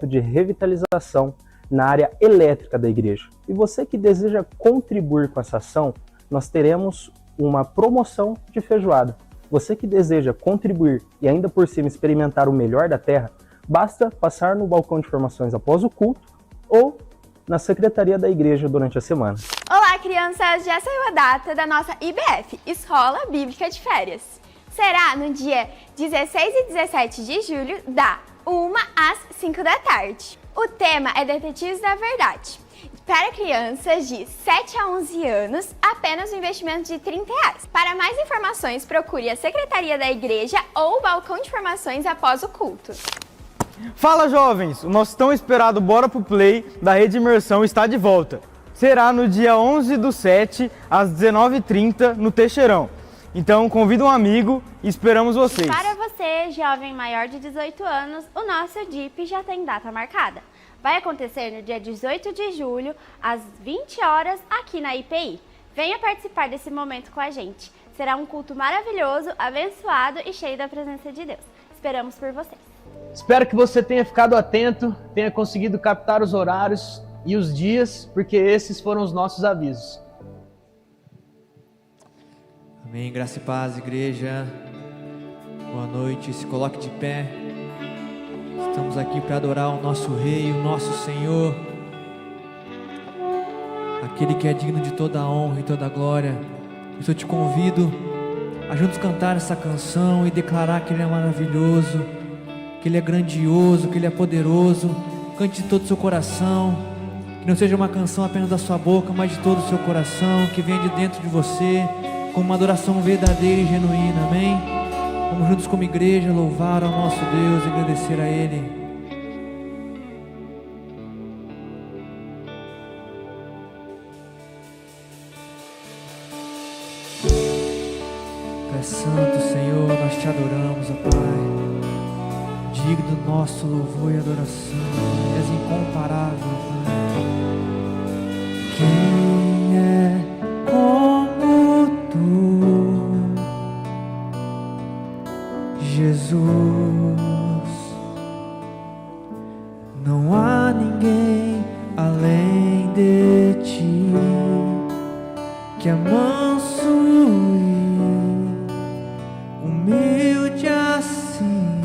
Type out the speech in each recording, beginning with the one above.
de revitalização na área elétrica da igreja. E você que deseja contribuir com essa ação, nós teremos uma promoção de feijoada. Você que deseja contribuir e ainda por cima experimentar o melhor da terra, basta passar no balcão de informações após o culto ou na secretaria da igreja durante a semana. Olá, crianças! Já saiu a data da nossa IBF, Escola Bíblica de Férias. Será no dia 16 e 17 de julho, da 1 às 5 da tarde. O tema é Detetives da Verdade. Para crianças de 7 a 11 anos, apenas um investimento de R$30. Para mais informações, procure a secretaria da igreja ou o balcão de informações após o culto. Fala, jovens! O nosso tão esperado Bora Pro Play da Rede Imersão está de volta. Será no dia 11/7, às 19h30, no Teixeirão. Então, convida um amigo e esperamos vocês. Para você, jovem maior de 18 anos, o nosso DIP já tem data marcada. Vai acontecer no dia 18 de julho, às 20 horas, aqui na IPI. Venha participar desse momento com a gente. Será um culto maravilhoso, abençoado e cheio da presença de Deus. Esperamos por vocês. Espero que você tenha ficado atento, tenha conseguido captar os horários e os dias, porque esses foram os nossos avisos. Amém, graça e paz, igreja. Boa noite, se coloque de pé. Estamos aqui para adorar o nosso Rei, o nosso Senhor, aquele que é digno de toda a honra e toda a glória. Eu te convido a juntos cantar essa canção e declarar que Ele é maravilhoso, que Ele é grandioso, que Ele é poderoso. Cante de todo o seu coração, que não seja uma canção apenas da sua boca, mas de todo o seu coração, que venha de dentro de você, com uma adoração verdadeira e genuína, amém? Vamos juntos como igreja louvar ao nosso Deus e agradecer a Ele. Tu és santo, Senhor, nós te adoramos, ó Pai. Digno do nosso louvor e adoração, Tu és incomparável, Pai. Quem é como Tu, Jesus? Não há ninguém além de Ti, que é manso e humilde assim.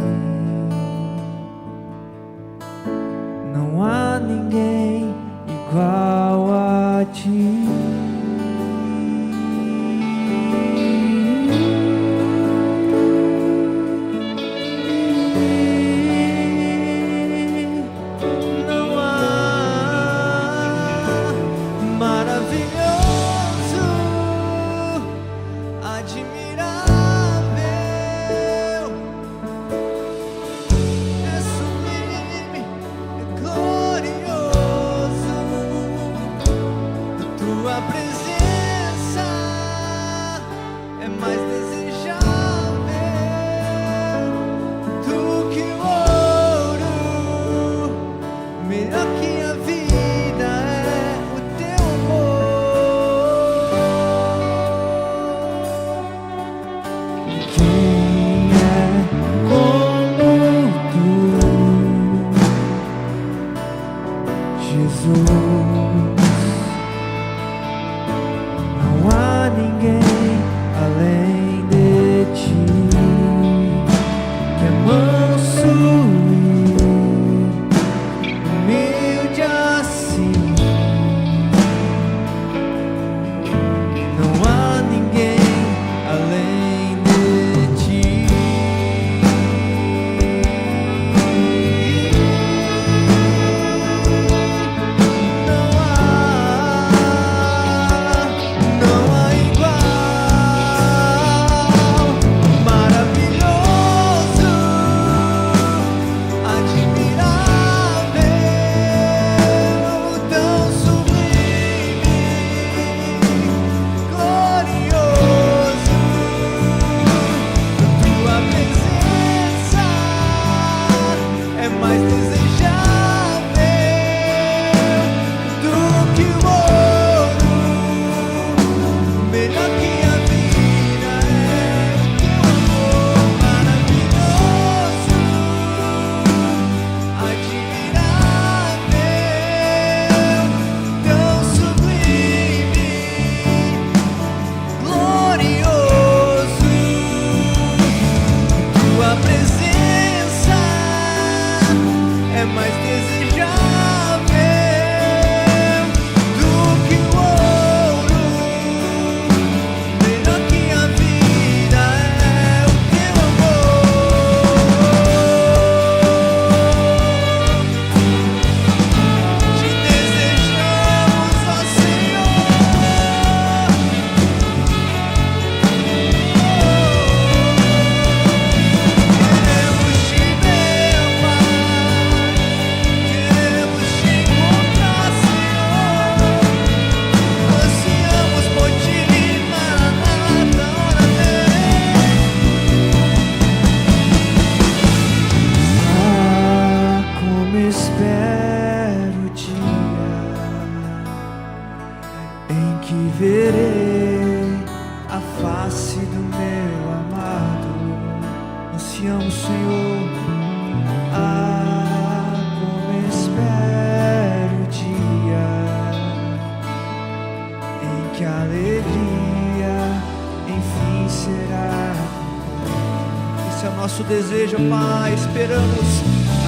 Não há ninguém igual a Ti. Não há é mais desejável do que o ouro. Melhor que a vida é o teu amor. Te desejamos, ó Senhor. Queremos te ver, Pai. Queremos te encontrar, Senhor. Ansiamos por ti, Maranata, ora vem. Ah, como espero o dia em que verei a face do meu amado. Ansiamos, Senhor. Ah, como espero o dia em que a alegria enfim será. Esse é o nosso desejo, Pai. Esperamos.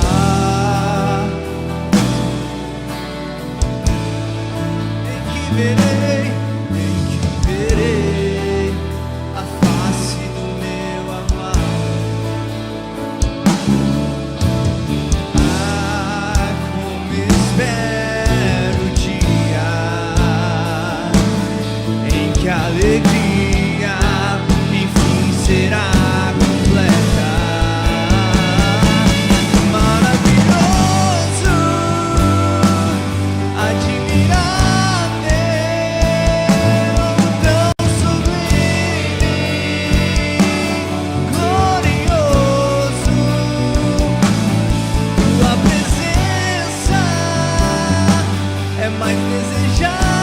Ah, em que verei a face do meu amado. Ah, como espero o dia em que a alegria enfim será completa. Maravilhoso, admirável, tão sublime, glorioso. Tua presença é mais desejável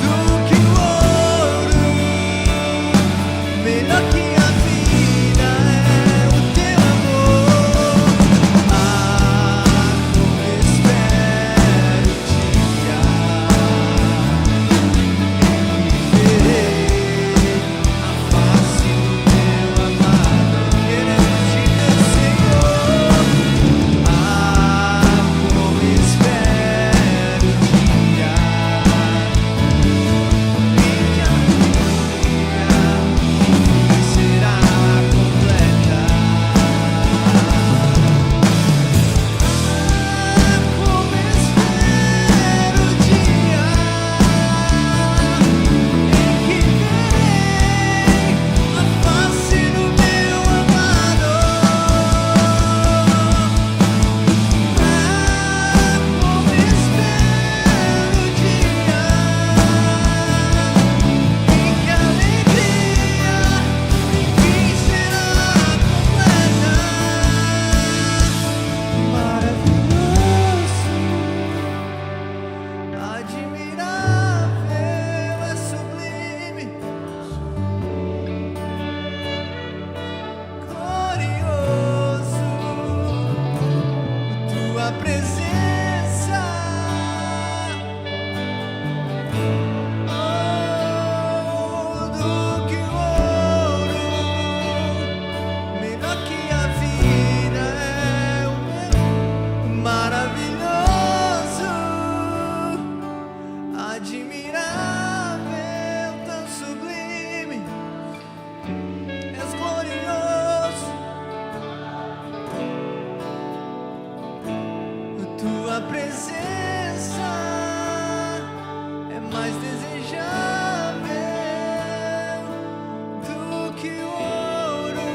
do que o ouro. Melhor que a vida é o teu amor. Ah, como espero o dia em que verei a face do meu amado. Queremos te ver, Senhor. Ah, como espero o dia em que a alegria será completa. Ah, como espero o dia em que verei a face do meu amado. Ah, como espero o dia em que a alegria enfim será completa. Maravilhoso, admirável, é sublime, glorioso. Tua presença, oh, do que o ouro. Melhor que a vida é o meu. Maravilhoso, admirável, tão sublime, és glorioso. Tua presença é mais desejável do que o ouro.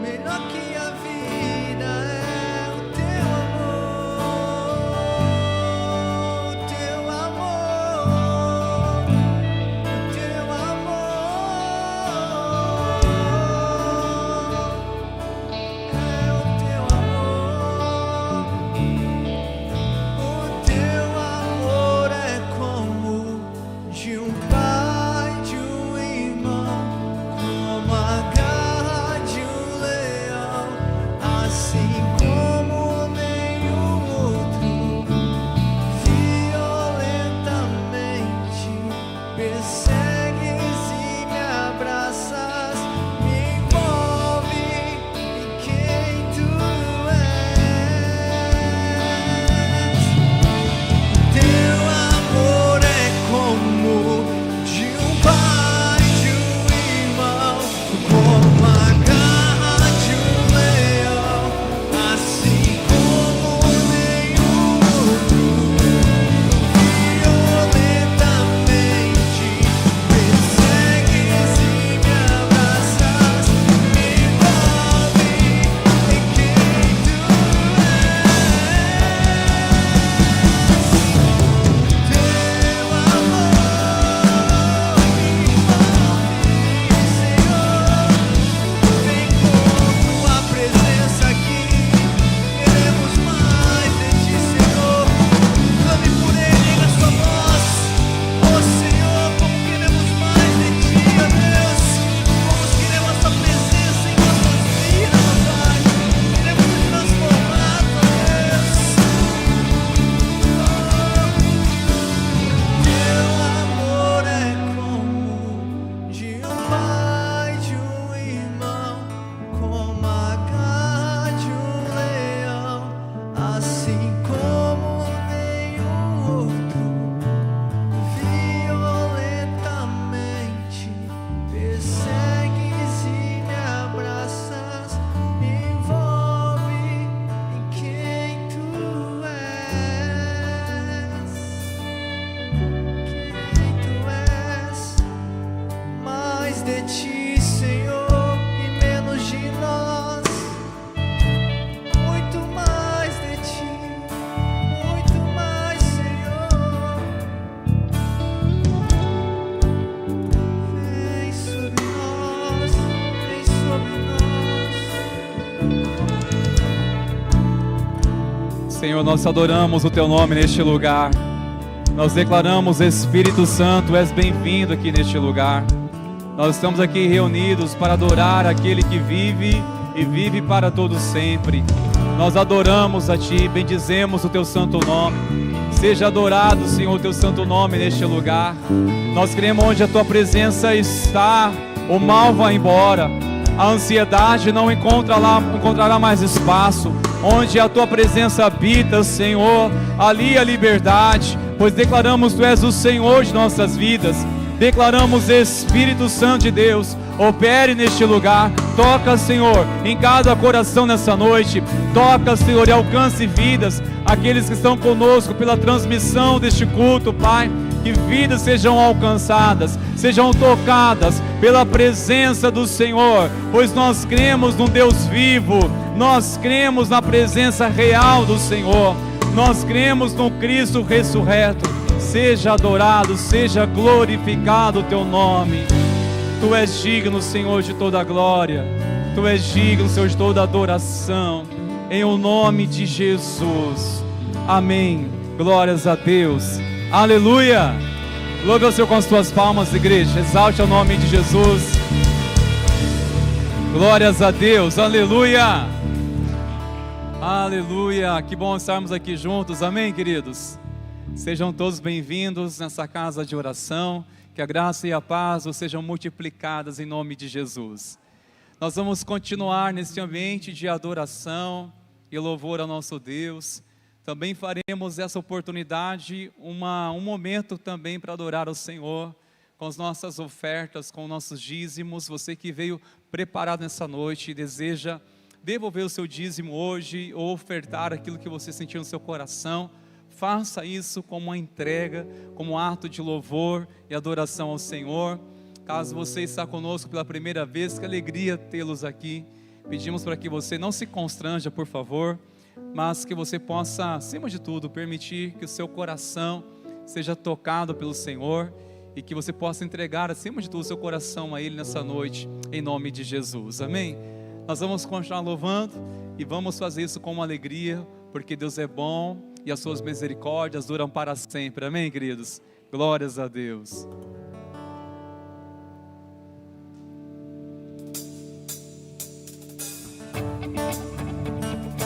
Melhor que a vida é o teu amor, o teu amor, o teu amor. É o teu amor. Senhor, nós adoramos o Teu nome neste lugar. Nós declaramos, Espírito Santo, és bem-vindo aqui neste lugar. Nós estamos aqui reunidos para adorar aquele que vive e vive para todo sempre. Nós adoramos a Ti, bendizemos o Teu santo nome. Seja adorado, Senhor, o Teu santo nome neste lugar. Nós cremos onde a Tua presença está, o mal vai embora. A ansiedade não encontrará mais espaço. Onde a Tua presença habita, Senhor, ali a liberdade, pois declaramos Tu és o Senhor de nossas vidas. Declaramos, Espírito Santo de Deus, opere neste lugar. Toca, Senhor, em cada coração nessa noite. Toca, Senhor, e alcance vidas. Aqueles que estão conosco pela transmissão deste culto, Pai, que vidas sejam alcançadas, sejam tocadas pela presença do Senhor, pois nós cremos num Deus vivo, nós cremos na presença real do Senhor, nós cremos no Cristo ressurreto. Seja adorado, seja glorificado o Teu nome. Tu és digno, Senhor, de toda a glória. Tu és digno, Senhor, de toda a adoração. Em o nome de Jesus. Amém. Glórias a Deus. Aleluia. Louve ao Senhor com as tuas palmas, igreja. Exalte o nome de Jesus. Glórias a Deus. Aleluia. Aleluia. Que bom estarmos aqui juntos. Amém, queridos? Sejam todos bem-vindos nessa casa de oração. Que a graça e a paz sejam multiplicadas em nome de Jesus. Nós vamos continuar nesse ambiente de adoração e louvor ao nosso Deus. Também faremos essa oportunidade um momento também para adorar ao Senhor, com as nossas ofertas, com nossos dízimos. Você que veio preparado nessa noite e deseja devolver o seu dízimo hoje, ou ofertar aquilo que você sentiu no seu coração, faça isso como uma entrega, como um ato de louvor e adoração ao Senhor. Caso você está conosco pela primeira vez, que alegria tê-los aqui. Pedimos para que você não se constranja, por favor, mas que você possa, acima de tudo, permitir que o seu coração seja tocado pelo Senhor e que você possa entregar, acima de tudo, o seu coração a Ele nessa noite, em nome de Jesus. Amém? Nós vamos continuar louvando e vamos fazer isso com alegria, porque Deus é bom e as suas misericórdias duram para sempre. Amém, queridos? Glórias a Deus.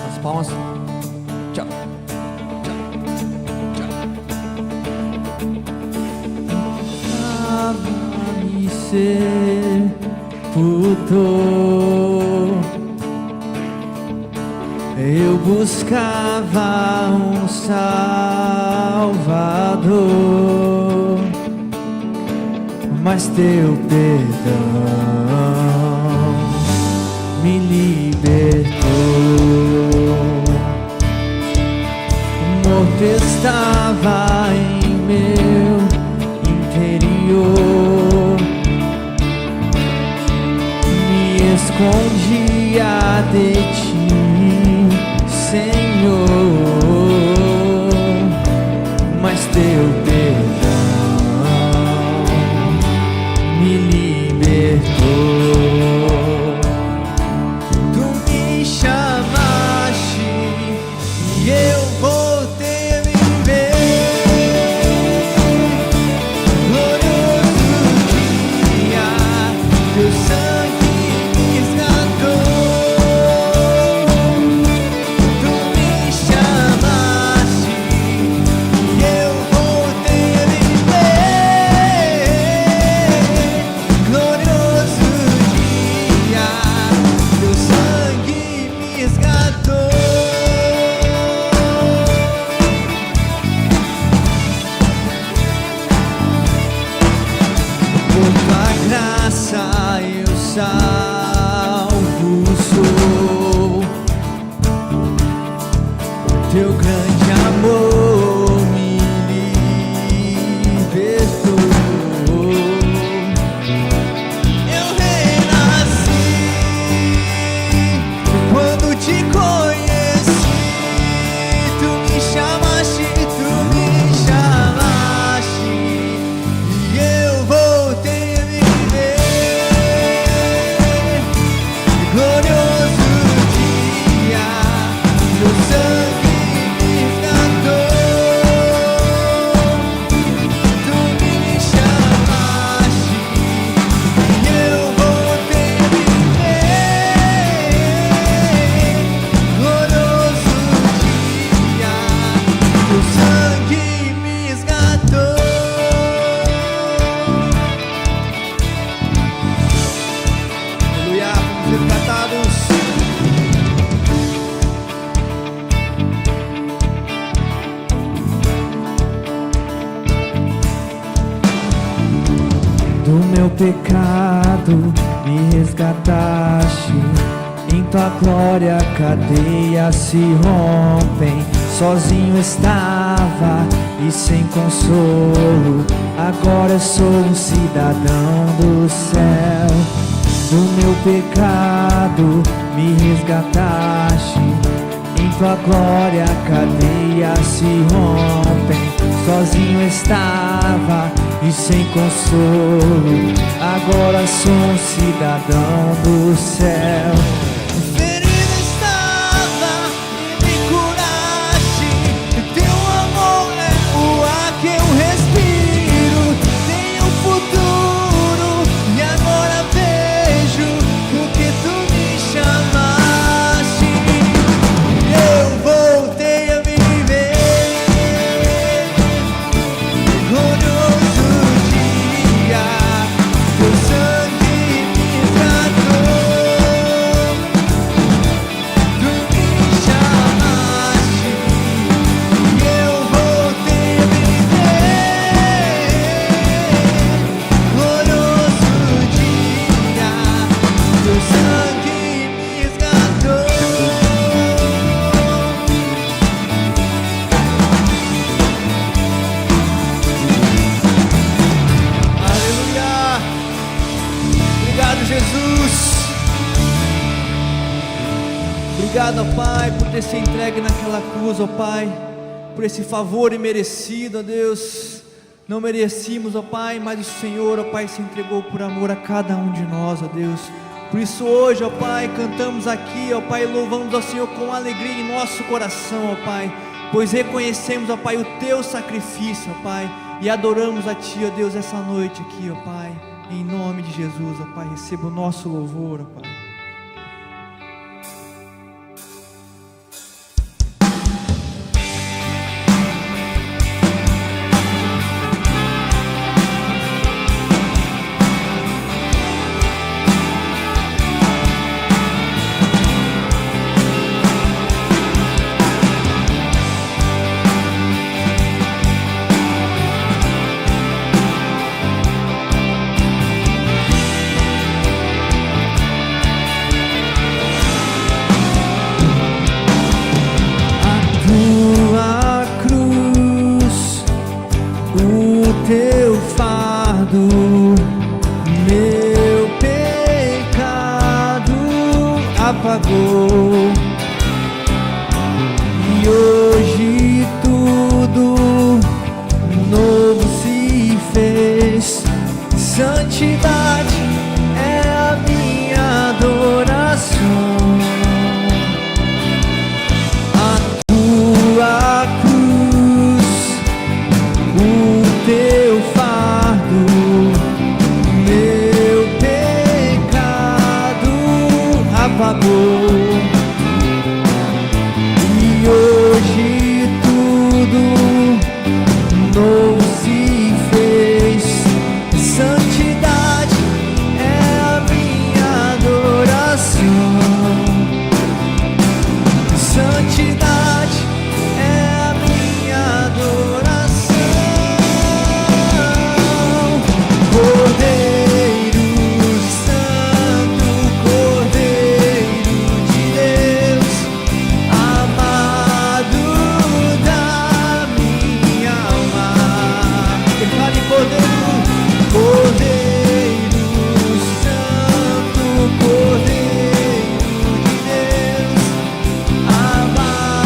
As palmas. Tchau. Me sepultou. Eu buscava um Salvador, mas Teu perdão me libertou. Morto estava em meu interior, me escondia de Ti, Senhor, mas Teu perdão me libertou. Tu me chamaste e eu voltei a viver. Glorioso dia, Teu sangue me resgatou. Tu me chamaste e eu voltei a viver. Glorioso dia, Teu sangue me resgatou. Por Tua graça eu salvo sou. Teu grande amor me libertou. Eu renasci quando Te conheci. Tu me chamaste, Tu me chamaste e eu voltei a viver. Glorioso dia, Teu sangue me meu pecado me resgataste. Em tua glória cadeias se rompem. Sozinho estava e sem consolo, agora eu sou um cidadão do céu. Do meu pecado me resgataste. Em tua glória cadeias se rompem. Sozinho estava e sem consolo, agora sou um cidadão do céu. Ferida estava e me curaste. Teu amor é o ar que eu respiro. Tenho futuro e agora vejo o que tu me chamaste. Eu voltei a viver. Glorioso dia, teu sangue me tratou. Tu me chamaste e eu voltei a viver. Glorioso dia, teu sangue me resgatou. Aleluia! Obrigado, Jesus! Obrigado, ó Pai, por ter se entregue naquela cruz, ó Pai, por esse favor imerecido, ó Deus. Não merecíamos, ó Pai, mas o Senhor, ó Pai, se entregou por amor a cada um de nós, ó Deus. Por isso hoje, ó Pai, cantamos aqui, ó Pai, louvamos ao Senhor com alegria em nosso coração, ó Pai, pois reconhecemos, ó Pai, o Teu sacrifício, ó Pai, e adoramos a Ti, ó Deus, essa noite aqui, ó Pai, em nome de Jesus, ó Pai, receba o nosso louvor, ó Pai. Tua cruz, o teu fardo, meu pecado apagou. E hoje tudo novo se fez. Santidade é a minha adoração. Tua cruz, o teu fardo, meu pecado apagou. E hoje tudo novo se fez. Santidade é a minha adoração. Santidade é a minha adoração. Cordeiro Santo, Cordeiro de Deus, amado da minha alma. Quem fala em Cordeiro, Cordeiro Santo, Cordeiro de Deus, amado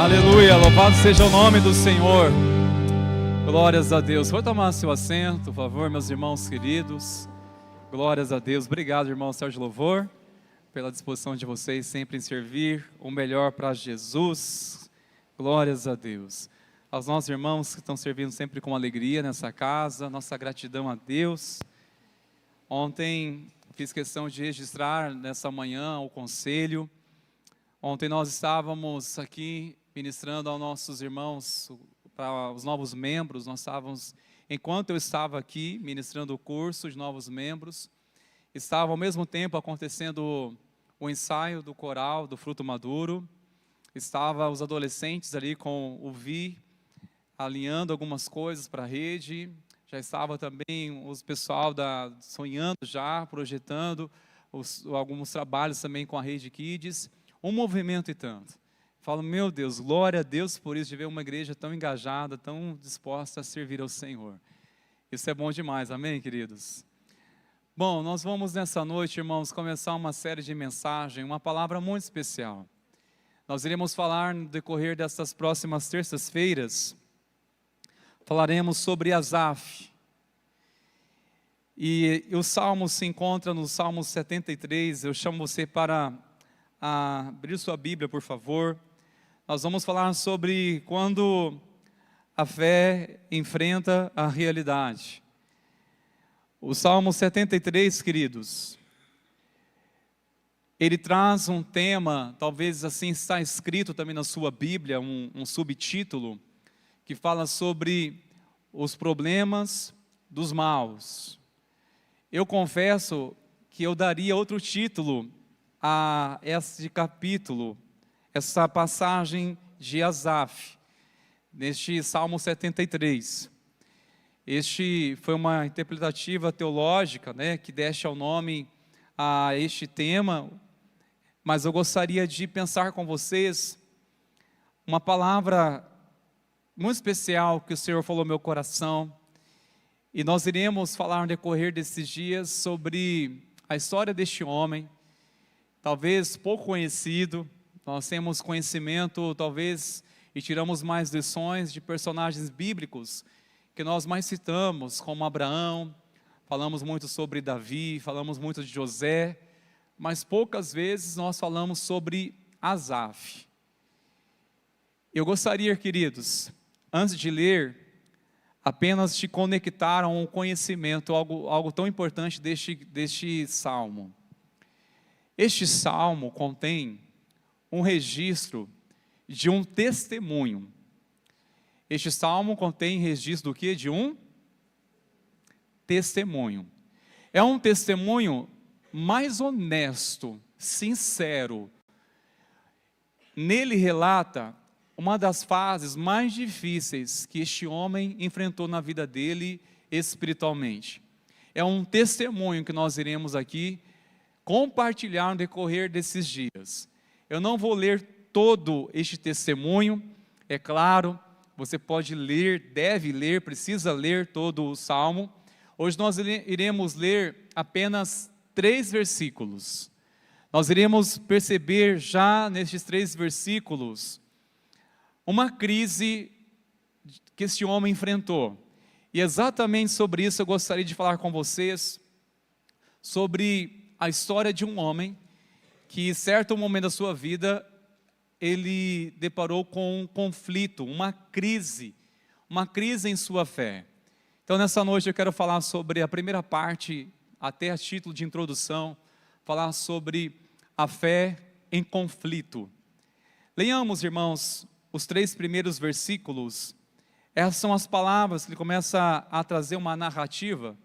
Aleluia, louvado seja o nome do Senhor. Glórias a Deus. Pode tomar seu assento, por favor, meus irmãos queridos. Glórias a Deus. Obrigado, irmão Sérgio Louvor, pela disposição de vocês sempre em servir o melhor para Jesus. Glórias a Deus. Aos nossos irmãos que estão servindo sempre com alegria nessa casa, nossa gratidão a Deus. Ontem fiz questão de registrar nessa manhã o conselho. Ontem nós estávamos aqui ministrando aos nossos irmãos, para os novos membros. Nós estávamos, enquanto eu estava aqui ministrando o curso de novos membros, estava ao mesmo tempo acontecendo o ensaio do coral do Fruto Maduro. Estava os adolescentes ali com o Vi, alinhando algumas coisas para a rede. Já estava também os pessoal sonhando já, projetando alguns trabalhos também com a Rede Kids. Um movimento e tanto. Falo, meu Deus, glória a Deus por isso, de ver uma igreja tão engajada, tão disposta a servir ao Senhor. Isso é bom demais, amém, queridos? Bom, nós vamos nessa noite, irmãos, começar uma série de mensagens, uma palavra muito especial. Nós iremos falar no decorrer dessas próximas terças-feiras, falaremos sobre Asaf. E o Salmo se encontra no Salmo 73, eu chamo você para abrir sua Bíblia, por favor. Nós vamos falar sobre quando a fé enfrenta a realidade. O Salmo 73, queridos, ele traz um tema, talvez assim está escrito também na sua Bíblia, um subtítulo, que fala sobre os problemas dos maus. Eu confesso que eu daria outro título a este capítulo, essa passagem de Asaf, neste Salmo 73. Este foi uma interpretativa teológica, que deste ao nome a este tema, mas eu gostaria de pensar com vocês uma palavra muito especial que o Senhor falou no meu coração, e nós iremos falar no decorrer desses dias sobre a história deste homem, talvez pouco conhecido. Nós temos conhecimento, talvez, e tiramos mais lições de personagens bíblicos que nós mais citamos, como Abraão, falamos muito sobre Davi, falamos muito de José, mas poucas vezes nós falamos sobre Asaf. Eu gostaria, queridos, antes de ler, apenas te conectar a um conhecimento, algo tão importante deste salmo. Este salmo contém um registro de um testemunho. Este salmo contém registro do quê? De um testemunho. É um testemunho mais honesto, sincero. Nele relata uma das fases mais difíceis que este homem enfrentou na vida dele espiritualmente. É um testemunho que nós iremos aqui compartilhar no decorrer desses dias. Eu não vou ler todo este testemunho, é claro, você pode ler, deve ler, precisa ler todo o salmo. Hoje nós iremos ler apenas 3 versículos. Nós iremos perceber já nestes 3 versículos uma crise que este homem enfrentou. E exatamente sobre isso eu gostaria de falar com vocês, sobre a história de um homem que, em certo momento da sua vida, ele deparou com um conflito, uma crise em sua fé. Então, nessa noite eu quero falar sobre a primeira parte, até a título de introdução, falar sobre a fé em conflito. Leiamos, irmãos, os 3 primeiros versículos. Essas são as palavras que ele começa a trazer uma narrativa.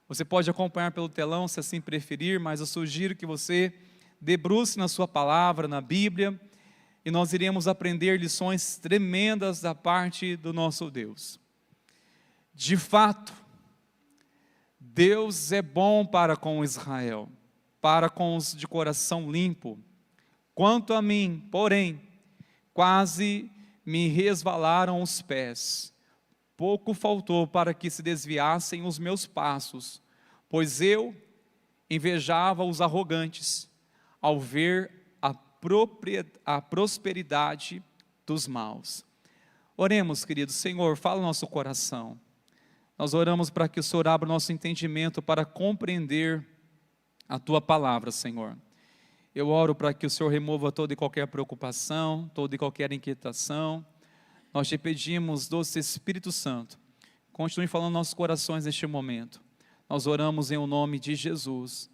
Você pode acompanhar pelo telão, se assim preferir, mas eu sugiro que você debruce na sua palavra, na Bíblia, e nós iremos aprender lições tremendas da parte do nosso Deus. De fato, Deus é bom para com Israel, para com os de coração limpo. Quanto a mim, porém, quase me resvalaram os pés. Pouco faltou para que se desviassem os meus passos, pois eu invejava os arrogantes, ao ver a prosperidade dos maus. Oremos, querido Senhor, fala no nosso coração. Nós oramos para que o Senhor abra o nosso entendimento para compreender a Tua palavra, Senhor. Eu oro para que o Senhor remova toda e qualquer preocupação, toda e qualquer inquietação. Nós te pedimos, doce Espírito Santo, continue falando nos nossos corações neste momento. Nós oramos em o nome de Jesus.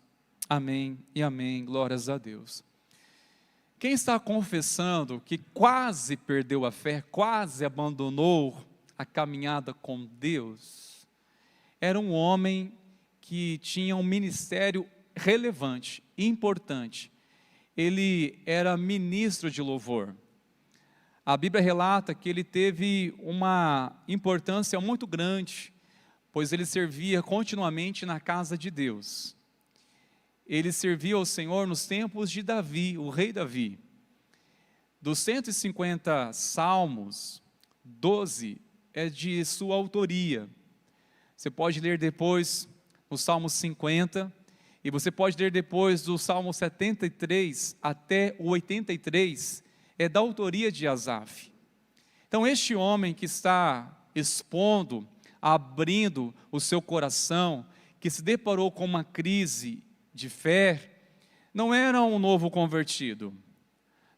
Amém e amém. Glórias a Deus. Quem está confessando que quase perdeu a fé, quase abandonou a caminhada com Deus, era um homem que tinha um ministério relevante, importante. Ele era ministro de louvor. A Bíblia relata que ele teve uma importância muito grande, pois ele servia continuamente na casa de Deus. Ele servia ao Senhor nos tempos de Davi, o rei Davi. Dos 150 salmos, 12 é de sua autoria. Você pode ler depois o Salmo 50, e você pode ler depois do Salmo 73 até o 83, é da autoria de Asaf. Então este homem que está expondo, abrindo o seu coração, que se deparou com uma crise de fé, não era um novo convertido,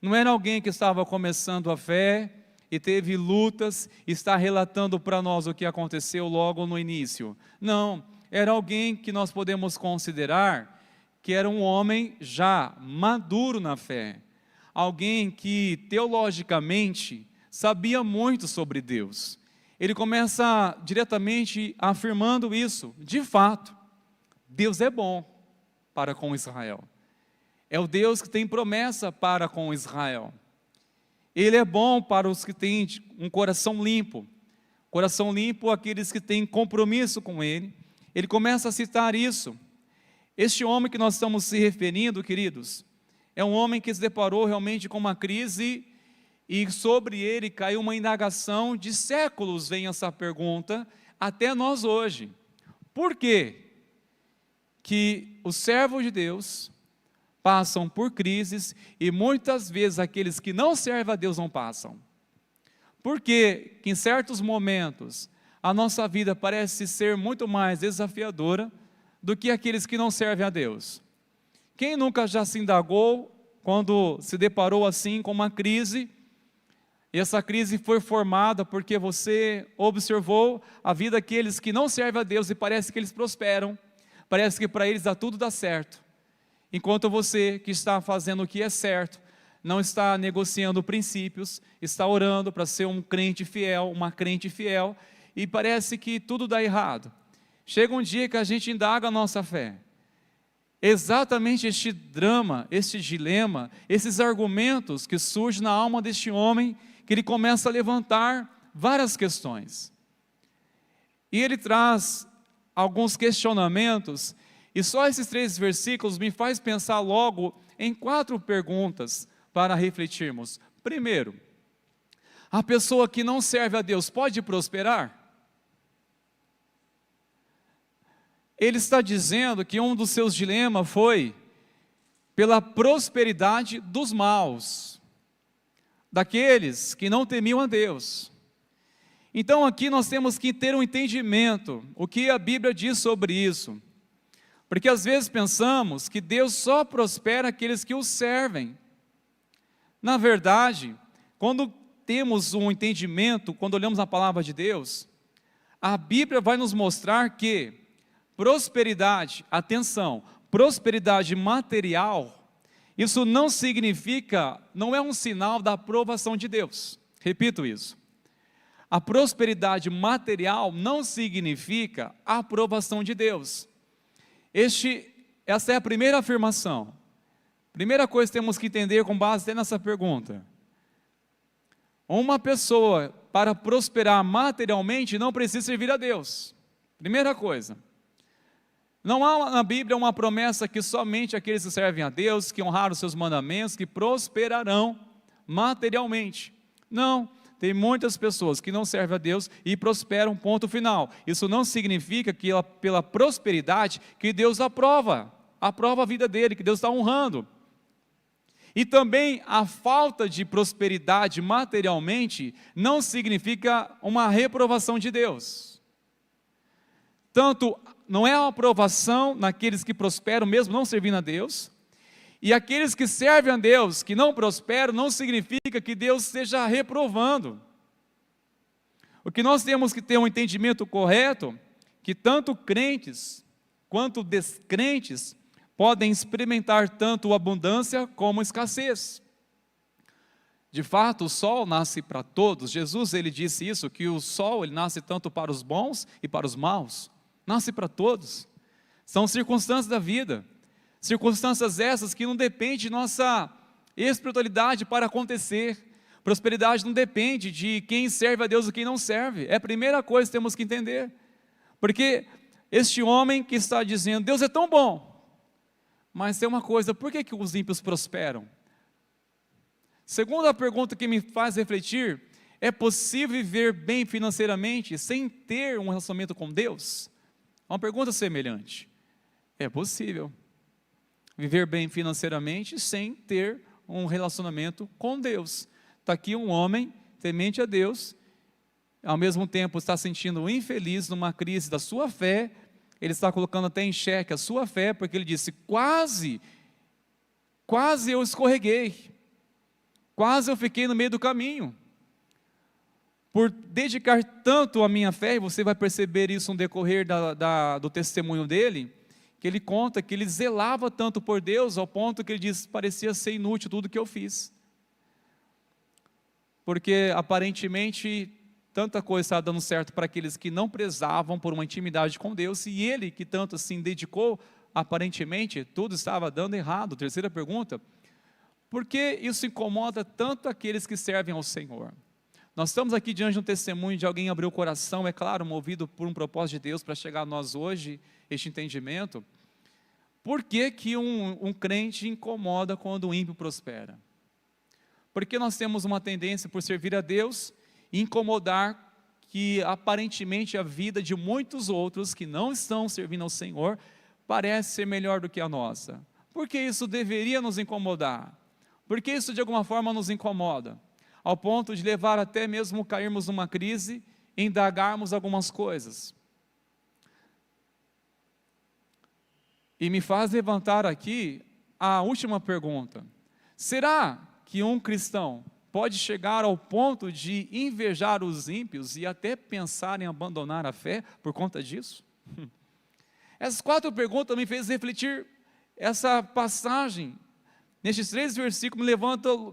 não era alguém que estava começando a fé e teve lutas e está relatando para nós o que aconteceu logo no início. Não, era alguém que nós podemos considerar que era um homem já maduro na fé, alguém que teologicamente sabia muito sobre Deus. Ele começa diretamente afirmando isso, de fato, Deus é bom para com Israel. É o Deus que tem promessa para com Israel. Ele é bom para os que têm um coração limpo. Coração limpo, aqueles que têm compromisso com Ele. Ele começa a citar isso. Este homem que nós estamos se referindo, queridos, é um homem que se deparou realmente com uma crise e sobre ele caiu uma indagação de séculos, vem essa pergunta, até nós hoje. Por quê que os servos de Deus passam por crises e muitas vezes aqueles que não servem a Deus não passam? Por que em certos momentos a nossa vida parece ser muito mais desafiadora do que aqueles que não servem a Deus? Quem nunca já se indagou quando se deparou assim com uma crise, e essa crise foi formada porque você observou a vida daqueles que não servem a Deus e parece que eles prosperam, parece que para eles tudo dá certo, enquanto você que está fazendo o que é certo, não está negociando princípios, está orando para ser um crente fiel, uma crente fiel, e parece que tudo dá errado. Chega um dia que a gente indaga a nossa fé. Exatamente este drama, este dilema, esses argumentos que surgem na alma deste homem, que ele começa a levantar várias questões. E ele traz alguns questionamentos, e só esses 3 versículos me faz pensar logo em 4 perguntas para refletirmos. Primeiro, a pessoa que não serve a Deus pode prosperar? Ele está dizendo que um dos seus dilemas foi pela prosperidade dos maus, daqueles que não temiam a Deus. Então aqui nós temos que ter um entendimento, o que a Bíblia diz sobre isso. Porque às vezes pensamos que Deus só prospera aqueles que o servem. Na verdade, quando temos um entendimento, quando olhamos a palavra de Deus, a Bíblia vai nos mostrar que prosperidade, atenção, prosperidade material, isso não significa, não é um sinal da aprovação de Deus. Repito isso. A prosperidade material não significa a aprovação de Deus. Essa é a primeira afirmação. Primeira coisa que temos que entender com base até nessa pergunta. Uma pessoa, para prosperar materialmente, não precisa servir a Deus. Primeira coisa. Não há na Bíblia uma promessa que somente aqueles que servem a Deus, que honraram os seus mandamentos, que prosperarão materialmente. Não, tem muitas pessoas que não servem a Deus e prosperam, ponto final. Isso não significa que pela prosperidade que Deus aprova a vida dele, que Deus está honrando. E também a falta de prosperidade materialmente não significa uma reprovação de Deus. Tanto não é uma aprovação naqueles que prosperam mesmo não servindo a Deus, e aqueles que servem a Deus, que não prosperam, não significa que Deus esteja reprovando. O que nós temos que ter um entendimento correto, que tanto crentes quanto descrentes podem experimentar tanto abundância como escassez. De fato, o sol nasce para todos. Jesus, ele disse isso, que o sol ele nasce tanto para os bons e para os maus. Nasce para todos. São circunstâncias da vida. Circunstâncias essas que não dependem de nossa espiritualidade para acontecer. Prosperidade não depende de quem serve a Deus ou quem não serve. É a primeira coisa que temos que entender. Porque este homem que está dizendo, Deus é tão bom. Mas tem uma coisa, por que os ímpios prosperam? Segunda pergunta que me faz refletir, é possível viver bem financeiramente sem ter um relacionamento com Deus? Uma pergunta semelhante. É possível viver bem financeiramente sem ter um relacionamento com Deus. Está aqui um homem temente a Deus, ao mesmo tempo está sentindo infeliz numa crise da sua fé, ele está colocando até em xeque a sua fé, porque ele disse, quase eu escorreguei, quase eu fiquei no meio do caminho, por dedicar tanto a minha fé, e você vai perceber isso no decorrer do testemunho dele, que ele conta que ele zelava tanto por Deus, ao ponto que ele diz, parecia ser inútil tudo que eu fiz, porque aparentemente tanta coisa estava dando certo para aqueles que não prezavam por uma intimidade com Deus, e ele que tanto assim dedicou, aparentemente tudo estava dando errado. Terceira pergunta, por que isso incomoda tanto aqueles que servem ao Senhor? Nós estamos aqui diante de um testemunho de alguém que abriu o coração, é claro, movido por um propósito de Deus para chegar a nós hoje, este entendimento. Por que um crente incomoda quando o ímpio prospera? Porque nós temos uma tendência por servir a Deus, incomodar que aparentemente a vida de muitos outros que não estão servindo ao Senhor parece ser melhor do que a nossa. Por que isso deveria nos incomodar? Porque isso de alguma forma nos incomoda, ao ponto de levar até mesmo cairmos numa crise e indagarmos algumas coisas. E me faz levantar aqui a última pergunta. Será que um cristão pode chegar ao ponto de invejar os ímpios e até pensar em abandonar a fé por conta disso? Essas 4 perguntas me fez refletir essa passagem. Nestes 3 versículos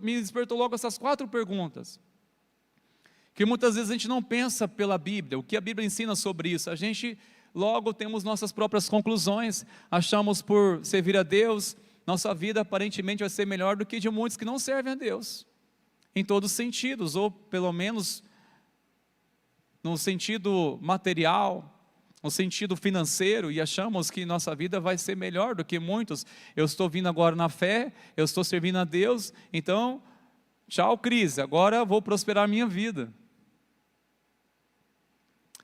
me despertou logo essas 4 perguntas. Que muitas vezes a gente não pensa pela Bíblia, o que a Bíblia ensina sobre isso. A gente logo temos nossas próprias conclusões, achamos por servir a Deus, nossa vida aparentemente vai ser melhor do que de muitos que não servem a Deus. Em todos os sentidos, ou pelo menos no sentido material, no sentido financeiro, e achamos que nossa vida vai ser melhor do que muitos. Eu estou vindo agora na fé, eu estou servindo a Deus, então, tchau crise, agora vou prosperar minha vida.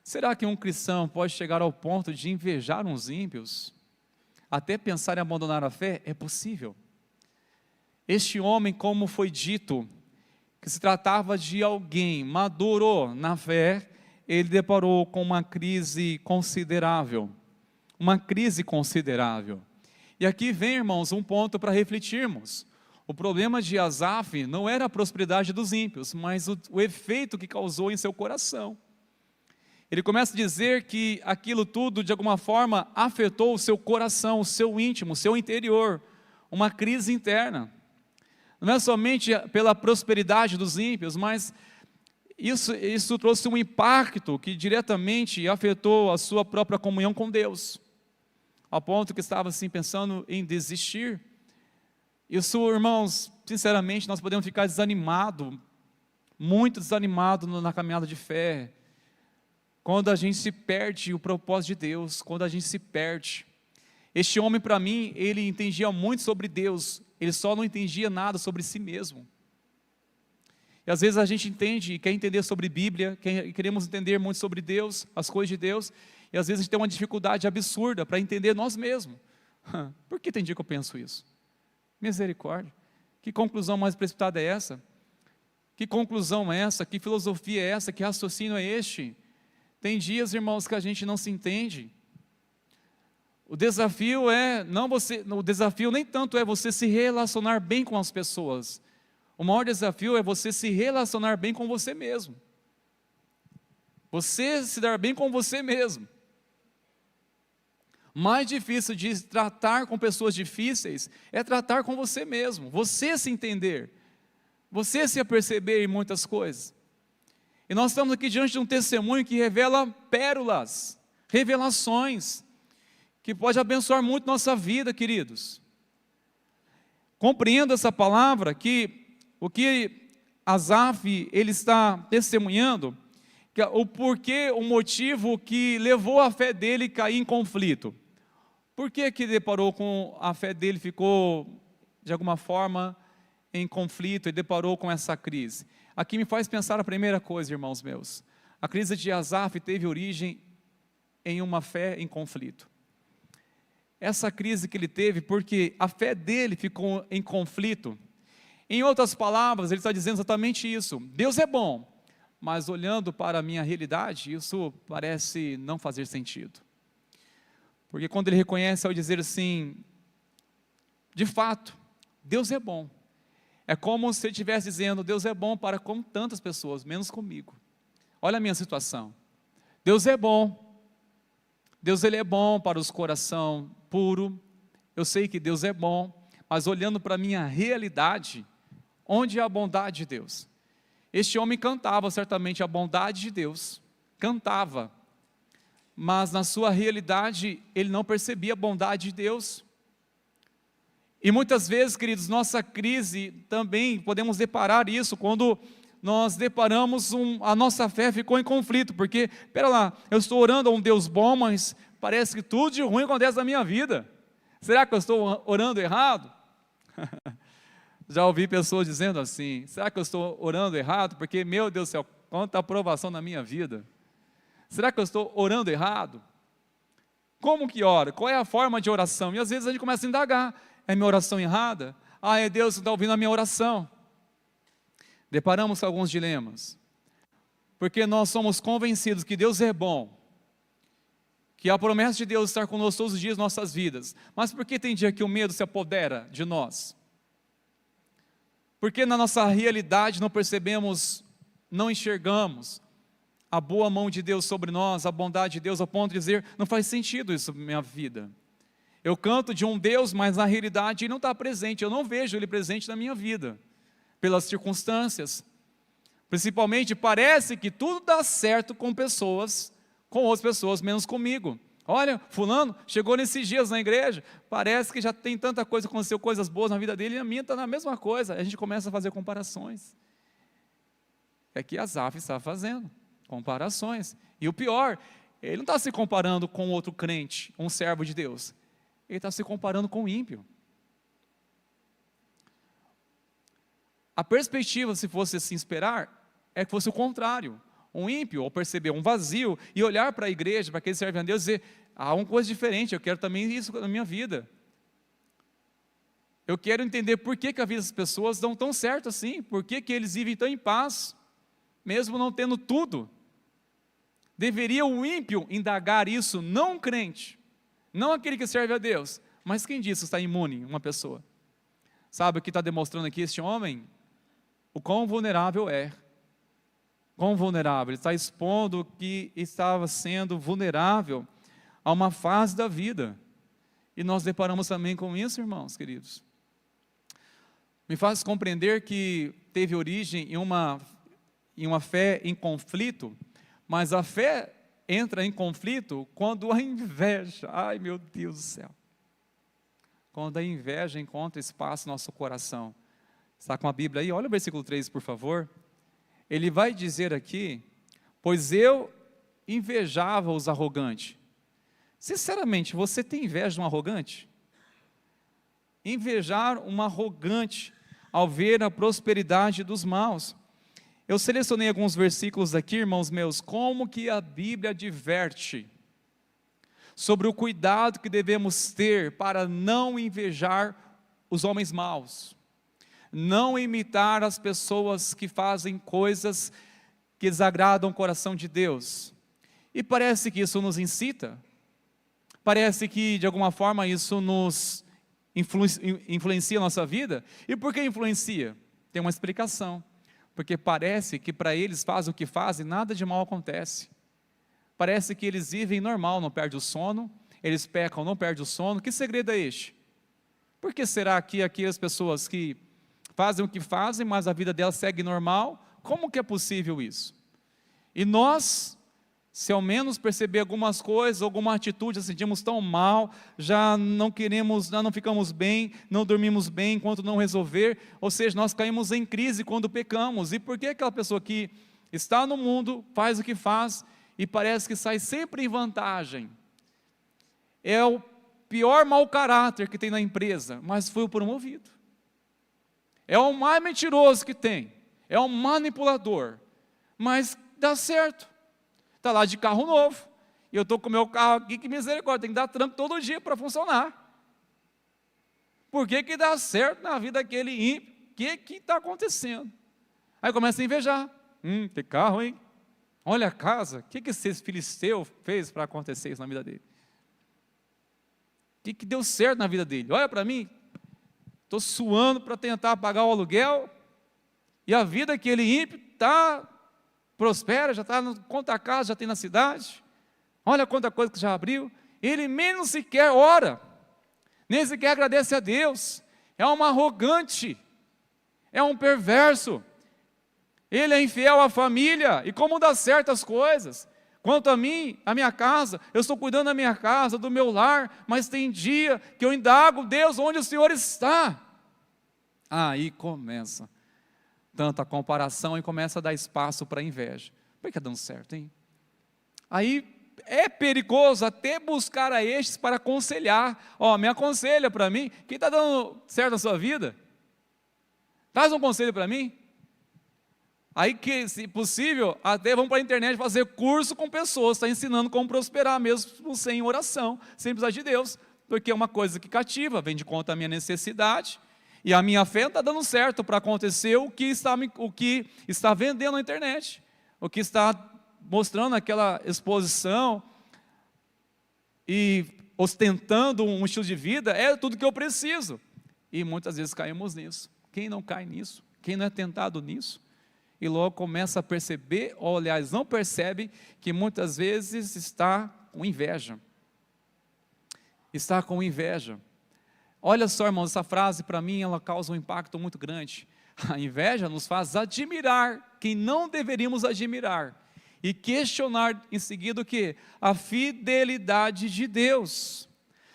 Será que um cristão pode chegar ao ponto de invejar uns ímpios? Até pensar em abandonar a fé? É possível. Este homem, como foi dito, que se tratava de alguém maduro na fé, ele deparou com uma crise considerável. Uma crise considerável. E aqui vem, irmãos, um ponto para refletirmos. O problema de Asaf não era a prosperidade dos ímpios, mas o efeito que causou em seu coração. Ele começa a dizer que aquilo tudo, de alguma forma, afetou o seu coração, o seu íntimo, o seu interior. Uma crise interna. Não é somente pela prosperidade dos ímpios, mas isso trouxe um impacto que diretamente afetou a sua própria comunhão com Deus, ao ponto que estava assim pensando em desistir. Isso, irmãos, sinceramente nós podemos ficar desanimados, muito desanimados na caminhada de fé, quando a gente se perde o propósito de Deus, quando a gente se perde. Este homem, para mim, ele entendia muito sobre Deus, ele só não entendia nada sobre si mesmo. E às vezes a gente entende e quer entender sobre Bíblia, queremos entender muito sobre Deus, as coisas de Deus, e às vezes a gente tem uma dificuldade absurda para entender nós mesmos. Por que tem dia que eu penso isso? Misericórdia. Que conclusão mais precipitada é essa? Que conclusão é essa? Que filosofia é essa? Que raciocínio é este? Tem dias, irmãos, que a gente não se entende. O desafio nem tanto é você se relacionar bem com as pessoas. O maior desafio é você se relacionar bem com você mesmo. Você se dar bem com você mesmo. Mais difícil de tratar com pessoas difíceis é tratar com você mesmo. Você se entender. Você se aperceber em muitas coisas. E nós estamos aqui diante de um testemunho que revela pérolas, revelações, que pode abençoar muito nossa vida, queridos. Compreenda essa palavra, que o que Asaf, ele está testemunhando, que o porquê, o motivo que levou a fé dele a cair em conflito. Por que deparou com a fé dele, ficou de alguma forma em conflito e deparou com essa crise? Aqui me faz pensar a primeira coisa, irmãos meus. A crise de Asaf teve origem em uma fé em conflito. Essa crise que ele teve porque a fé dele ficou em conflito. Em outras palavras, ele está dizendo exatamente isso. Deus é bom, mas olhando para a minha realidade, isso parece não fazer sentido. Porque quando ele reconhece ao dizer assim, de fato, Deus é bom. É como se ele estivesse dizendo, Deus é bom para com tantas pessoas, menos comigo. Olha a minha situação. Deus é bom. Deus, ele é bom para os coração puro. Eu sei que Deus é bom, mas olhando para a minha realidade, onde é a bondade de Deus? Este homem cantava certamente a bondade de Deus, cantava, mas na sua realidade ele não percebia a bondade de Deus. E muitas vezes, queridos, nossa crise também podemos deparar isso quando nós deparamos, a nossa fé ficou em conflito, porque, pera lá, eu estou orando a um Deus bom, mas parece que tudo de ruim acontece na minha vida. Será que eu estou orando errado? Já ouvi pessoas dizendo assim, será que eu estou orando errado? Porque, meu Deus do céu, quanta aprovação na minha vida. Será que eu estou orando errado? Como que ora? Qual é a forma de oração? E às vezes a gente começa a indagar, é minha oração errada? Ah, é Deus que está ouvindo a minha oração. Deparamos com alguns dilemas, porque nós somos convencidos que Deus é bom, que a promessa de Deus estar conosco todos os dias de nossas vidas, mas por que tem dia que o medo se apodera de nós? Porque na nossa realidade não percebemos, não enxergamos a boa mão de Deus sobre nós, a bondade de Deus, ao ponto de dizer, não faz sentido isso na minha vida. Eu canto de um Deus, mas na realidade Ele não está presente, eu não vejo Ele presente na minha vida, pelas circunstâncias. Principalmente parece que tudo dá certo com pessoas, com outras pessoas, menos comigo. Olha, fulano chegou nesses dias na igreja, parece que já tem tanta coisa, aconteceu coisas boas na vida dele, e a minha está na mesma coisa. A gente começa a fazer comparações. É que Asaf está fazendo comparações. E o pior, ele não está se comparando com outro crente, um servo de Deus. Ele está se comparando com o ímpio. A perspectiva, se fosse assim esperar, é que fosse o contrário. Um ímpio, ao perceber um vazio, e olhar para a igreja, para aqueles que servem a Deus, e dizer, há uma coisa diferente, eu quero também isso na minha vida. Eu quero entender por que a vida das pessoas dão tão certo assim, por que eles vivem tão em paz, mesmo não tendo tudo. Deveria o ímpio indagar isso, não um crente, não aquele que serve a Deus, mas quem disse que está imune uma pessoa? Sabe o que está demonstrando aqui este homem? O quão vulnerável é. Quão vulnerável, ele está expondo que estava sendo vulnerável a uma fase da vida. E nós deparamos também com isso, irmãos queridos. Me faz compreender que teve origem em uma fé em conflito, mas a fé entra em conflito quando a inveja, ai meu Deus do céu, quando a inveja encontra espaço no nosso coração. Está com a Bíblia aí? Olha o versículo 3, por favor. Ele vai dizer aqui, pois eu invejava os arrogantes. Sinceramente, você tem inveja de um arrogante? Invejar um arrogante ao ver a prosperidade dos maus. Eu selecionei alguns versículos aqui, irmãos meus, como que a Bíblia adverte sobre o cuidado que devemos ter para não invejar os homens maus. não imitar as pessoas que fazem coisas que desagradam o coração de Deus. E parece que isso nos incita, parece que de alguma forma isso nos influencia a nossa vida. E por que influencia? Tem uma explicação. Porque parece que para eles fazem o que fazem, nada de mal acontece. Parece que eles vivem normal, não perdem o sono, eles pecam, não perdem o sono. Que segredo é este? Por que será que aqui as pessoas que fazem o que fazem, mas a vida delas segue normal? Como que é possível isso? E nós, se ao menos perceber algumas coisas, alguma atitude, sentimos tão mal, já não queremos, já não ficamos bem, não dormimos bem enquanto não resolver, ou seja, nós caímos em crise quando pecamos. E por que aquela pessoa que está no mundo, faz o que faz, e parece que sai sempre em vantagem? É o pior mau caráter que tem na empresa, mas foi o promovido. É o mais mentiroso que tem, é o manipulador, mas dá certo. Está lá de carro novo, e eu estou com o meu carro aqui, que misericórdia, tem que dar tranco todo dia para funcionar. Por que que dá certo na vida daquele ímpio? O que está acontecendo? Aí começa a invejar. Tem carro, hein? Olha a casa, o que esse filisteu fez para acontecer isso na vida dele? O que deu certo na vida dele? Olha para mim, estou suando para tentar pagar o aluguel, e a vida daquele ímpio está... prospera, já está quanta casa já tem na cidade, olha quanta coisa que já abriu, ele menos sequer ora, nem sequer agradece a Deus, é um arrogante, é um perverso, ele é infiel à família, e como dá certas coisas. Quanto a mim, a minha casa, eu estou cuidando da minha casa, do meu lar, mas tem dia que eu indago, Deus, onde o Senhor está? Aí começa tanta comparação e começa a dar espaço para a inveja. Por que está dando certo, hein? Aí é perigoso até buscar a estes para aconselhar. Me aconselha para mim, quem está dando certo na sua vida? Traz um conselho para mim. Aí que, se possível, até vamos para a internet fazer curso com pessoas, está ensinando como prosperar mesmo sem oração, sem precisar de Deus, porque é uma coisa que cativa, vem de conta a minha necessidade, e a minha fé está dando certo para acontecer o que está vendendo na internet, o que está mostrando aquela exposição e ostentando um estilo de vida, é tudo que eu preciso. E muitas vezes caímos nisso. Quem não cai nisso? Quem não é tentado nisso? E logo começa a perceber, ou aliás, não percebe, que muitas vezes está com inveja. Está com inveja. Olha só, irmãos, essa frase para mim, ela causa um impacto muito grande. A inveja nos faz admirar quem não deveríamos admirar e questionar em seguida o quê? A fidelidade de Deus.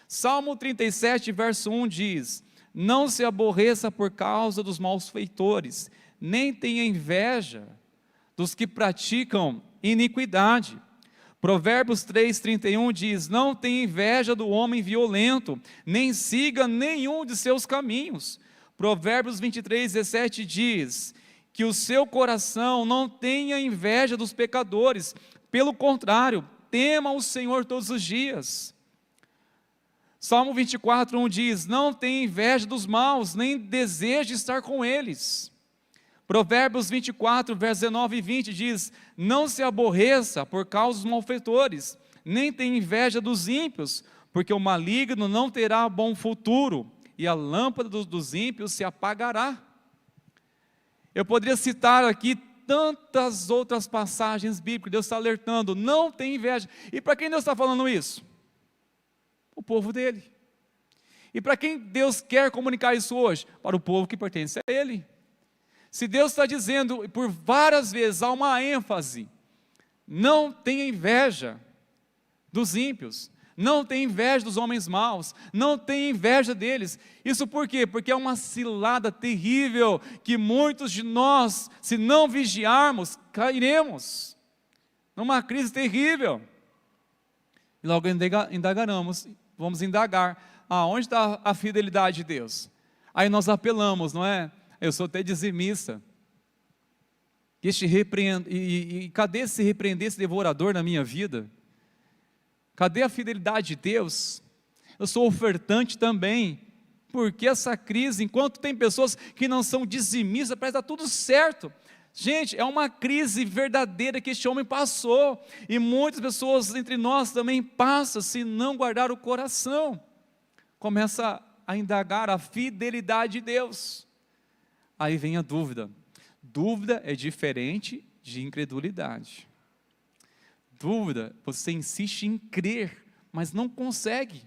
Salmo 37, verso 1 diz: não se aborreça por causa dos malfeitores, nem tenha inveja dos que praticam iniquidade. Provérbios 3:31 diz: não tenha inveja do homem violento, nem siga nenhum de seus caminhos. Provérbios 23:17 diz: que o seu coração não tenha inveja dos pecadores, pelo contrário, tema o Senhor todos os dias. Salmo 24:1 diz: não tenha inveja dos maus, nem deseje estar com eles. Provérbios 24, versos 19 e 20 diz: não se aborreça por causa dos malfeitores, nem tenha inveja dos ímpios, porque o maligno não terá bom futuro, e a lâmpada dos ímpios se apagará. Eu poderia citar aqui tantas outras passagens bíblicas, Deus está alertando, não tem inveja. E para quem Deus está falando isso? O povo dele. E para quem Deus quer comunicar isso hoje? Para o povo que pertence a Ele. Se Deus está dizendo, por várias vezes, há uma ênfase, não tenha inveja dos ímpios, não tenha inveja dos homens maus, não tenha inveja deles. Isso por quê? Porque é uma cilada terrível, que muitos de nós, se não vigiarmos, cairemos numa crise terrível. E logo indagaremos, vamos indagar, aonde está a fidelidade de Deus? Aí nós apelamos, não é? Eu sou até dizimista. Cadê se repreender esse devorador na minha vida? Cadê a fidelidade de Deus? Eu sou ofertante também. Porque essa crise, enquanto tem pessoas que não são dizimistas, parece que está tudo certo. Gente, é uma crise verdadeira que este homem passou, e muitas pessoas entre nós também passam, se não guardar o coração. Começa a indagar a fidelidade de Deus. Aí vem a dúvida. Dúvida é diferente de incredulidade. Dúvida, você insiste em crer, mas não consegue.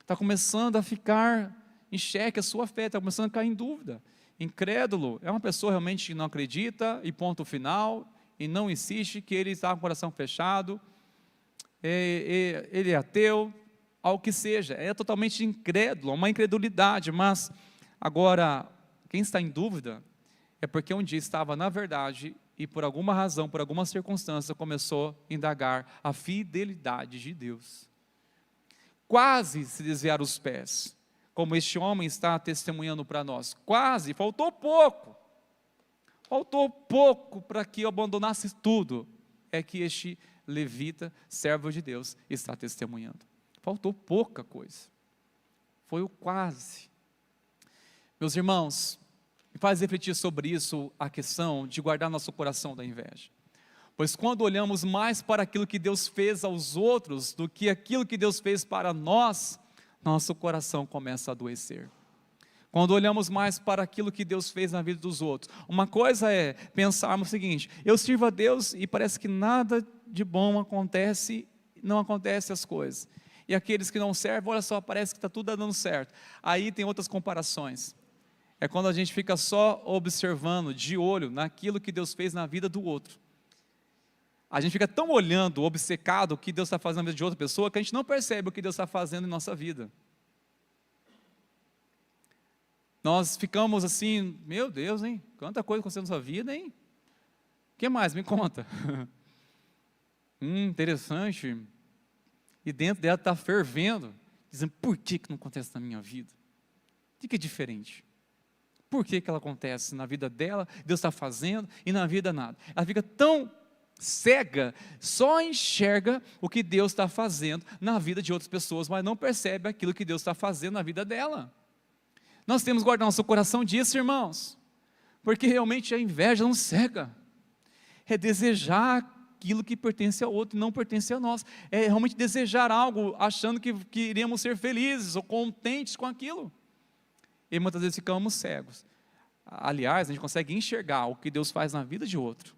Está começando a ficar em xeque a sua fé, está começando a cair em dúvida. Incrédulo é uma pessoa realmente que não acredita, e ponto final, e não insiste, que ele está com o coração fechado, ele é ateu, ao que seja, é totalmente incrédulo, uma incredulidade. Mas agora, quem está em dúvida é porque um dia estava na verdade e por alguma razão, por alguma circunstância, começou a indagar a fidelidade de Deus. Quase se desviar os pés, como este homem está testemunhando para nós. Quase, faltou pouco para que eu abandonasse tudo. É que este levita, servo de Deus, está testemunhando. Faltou pouca coisa, foi o quase. Meus irmãos, me faz refletir sobre isso a questão de guardar nosso coração da inveja. Pois quando olhamos mais para aquilo que Deus fez aos outros do que aquilo que Deus fez para nós, nosso coração começa a adoecer. Quando olhamos mais para aquilo que Deus fez na vida dos outros, uma coisa é pensarmos o seguinte: eu sirvo a Deus e parece que nada de bom acontece, não acontece as coisas. E aqueles que não servem, olha só, parece que está tudo dando certo. Aí tem outras comparações. É quando a gente fica só observando, de olho, naquilo que Deus fez na vida do outro. A gente fica tão olhando, obcecado, o que Deus está fazendo na vida de outra pessoa, que a gente não percebe o que Deus está fazendo em nossa vida. Nós ficamos assim, meu Deus, hein? Quanta coisa aconteceu na sua vida, hein? O que mais? Me conta. Interessante. E dentro dela está fervendo, dizendo, por que não acontece na minha vida? O que é diferente? Por que ela acontece na vida dela, Deus está fazendo, e na vida nada? Ela fica tão cega, só enxerga o que Deus está fazendo na vida de outras pessoas, mas não percebe aquilo que Deus está fazendo na vida dela. Nós temos que guardar nosso coração disso, irmãos, porque realmente a inveja não cega, é desejar aquilo que pertence ao outro e não pertence a nós, é realmente desejar algo, achando que iremos ser felizes ou contentes com aquilo, e muitas vezes ficamos cegos. Aliás, a gente consegue enxergar o que Deus faz na vida de outro,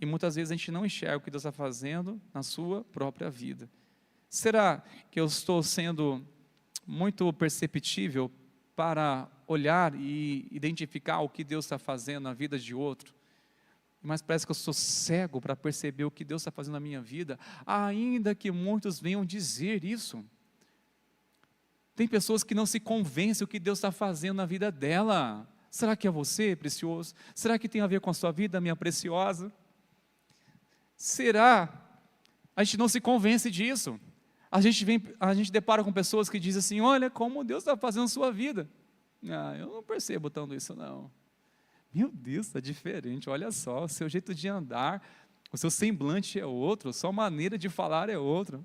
e muitas vezes a gente não enxerga o que Deus está fazendo na sua própria vida. Será que eu estou sendo muito perceptível para olhar e identificar o que Deus está fazendo na vida de outro? Mas parece que eu sou cego para perceber o que Deus está fazendo na minha vida, ainda que muitos venham dizer isso. Tem pessoas que não se convencem o que Deus está fazendo na vida dela. Será que é você, precioso? Será que tem a ver com a sua vida, minha preciosa? Será? A gente não se convence disso. A gente depara com pessoas que dizem assim, olha como Deus está fazendo a sua vida. Eu não percebo tanto isso não. Meu Deus, está diferente, olha só, o seu jeito de andar, o seu semblante é outro, a sua maneira de falar é outra.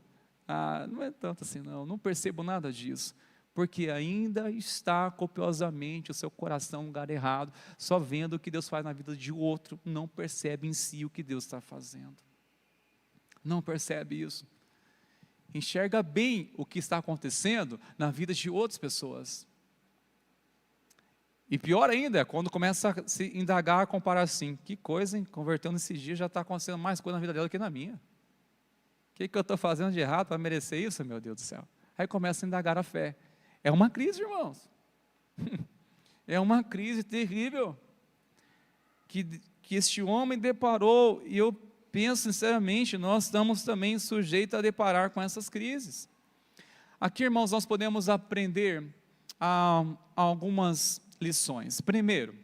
Não é tanto assim não percebo nada disso, porque ainda está copiosamente o seu coração no lugar errado, só vendo o que Deus faz na vida de outro, não percebe em si o que Deus está fazendo. Não percebe isso. Enxerga bem o que está acontecendo na vida de outras pessoas. E pior ainda é quando começa a se indagar, comparar assim, que coisa, hein? Converteu nesses dias, já está acontecendo mais coisa na vida dela do que na minha. O que eu estou fazendo de errado para merecer isso, meu Deus do céu? Aí começa a indagar a fé. É uma crise, irmãos. É uma crise terrível que este homem deparou, e eu penso sinceramente, nós estamos também sujeitos a deparar com essas crises. Aqui, irmãos, nós podemos aprender algumas lições. Primeiro,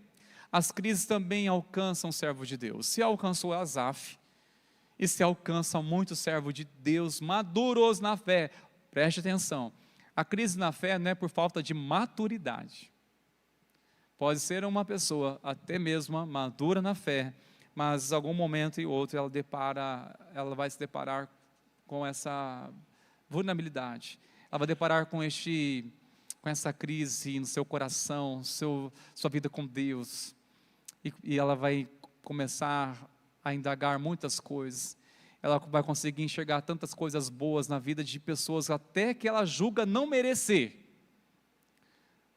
as crises também alcançam o servo de Deus. Se alcançou Asaf, e se alcança muito servo de Deus, maduros na fé, preste atenção, a crise na fé não é por falta de maturidade. Pode ser uma pessoa até mesmo madura na fé, mas em algum momento e outro ela vai se deparar com essa vulnerabilidade, ela vai deparar com este com essa crise no seu coração, sua vida com Deus, e ela vai começar a indagar muitas coisas. Ela vai conseguir enxergar tantas coisas boas na vida de pessoas até que ela julga não merecer.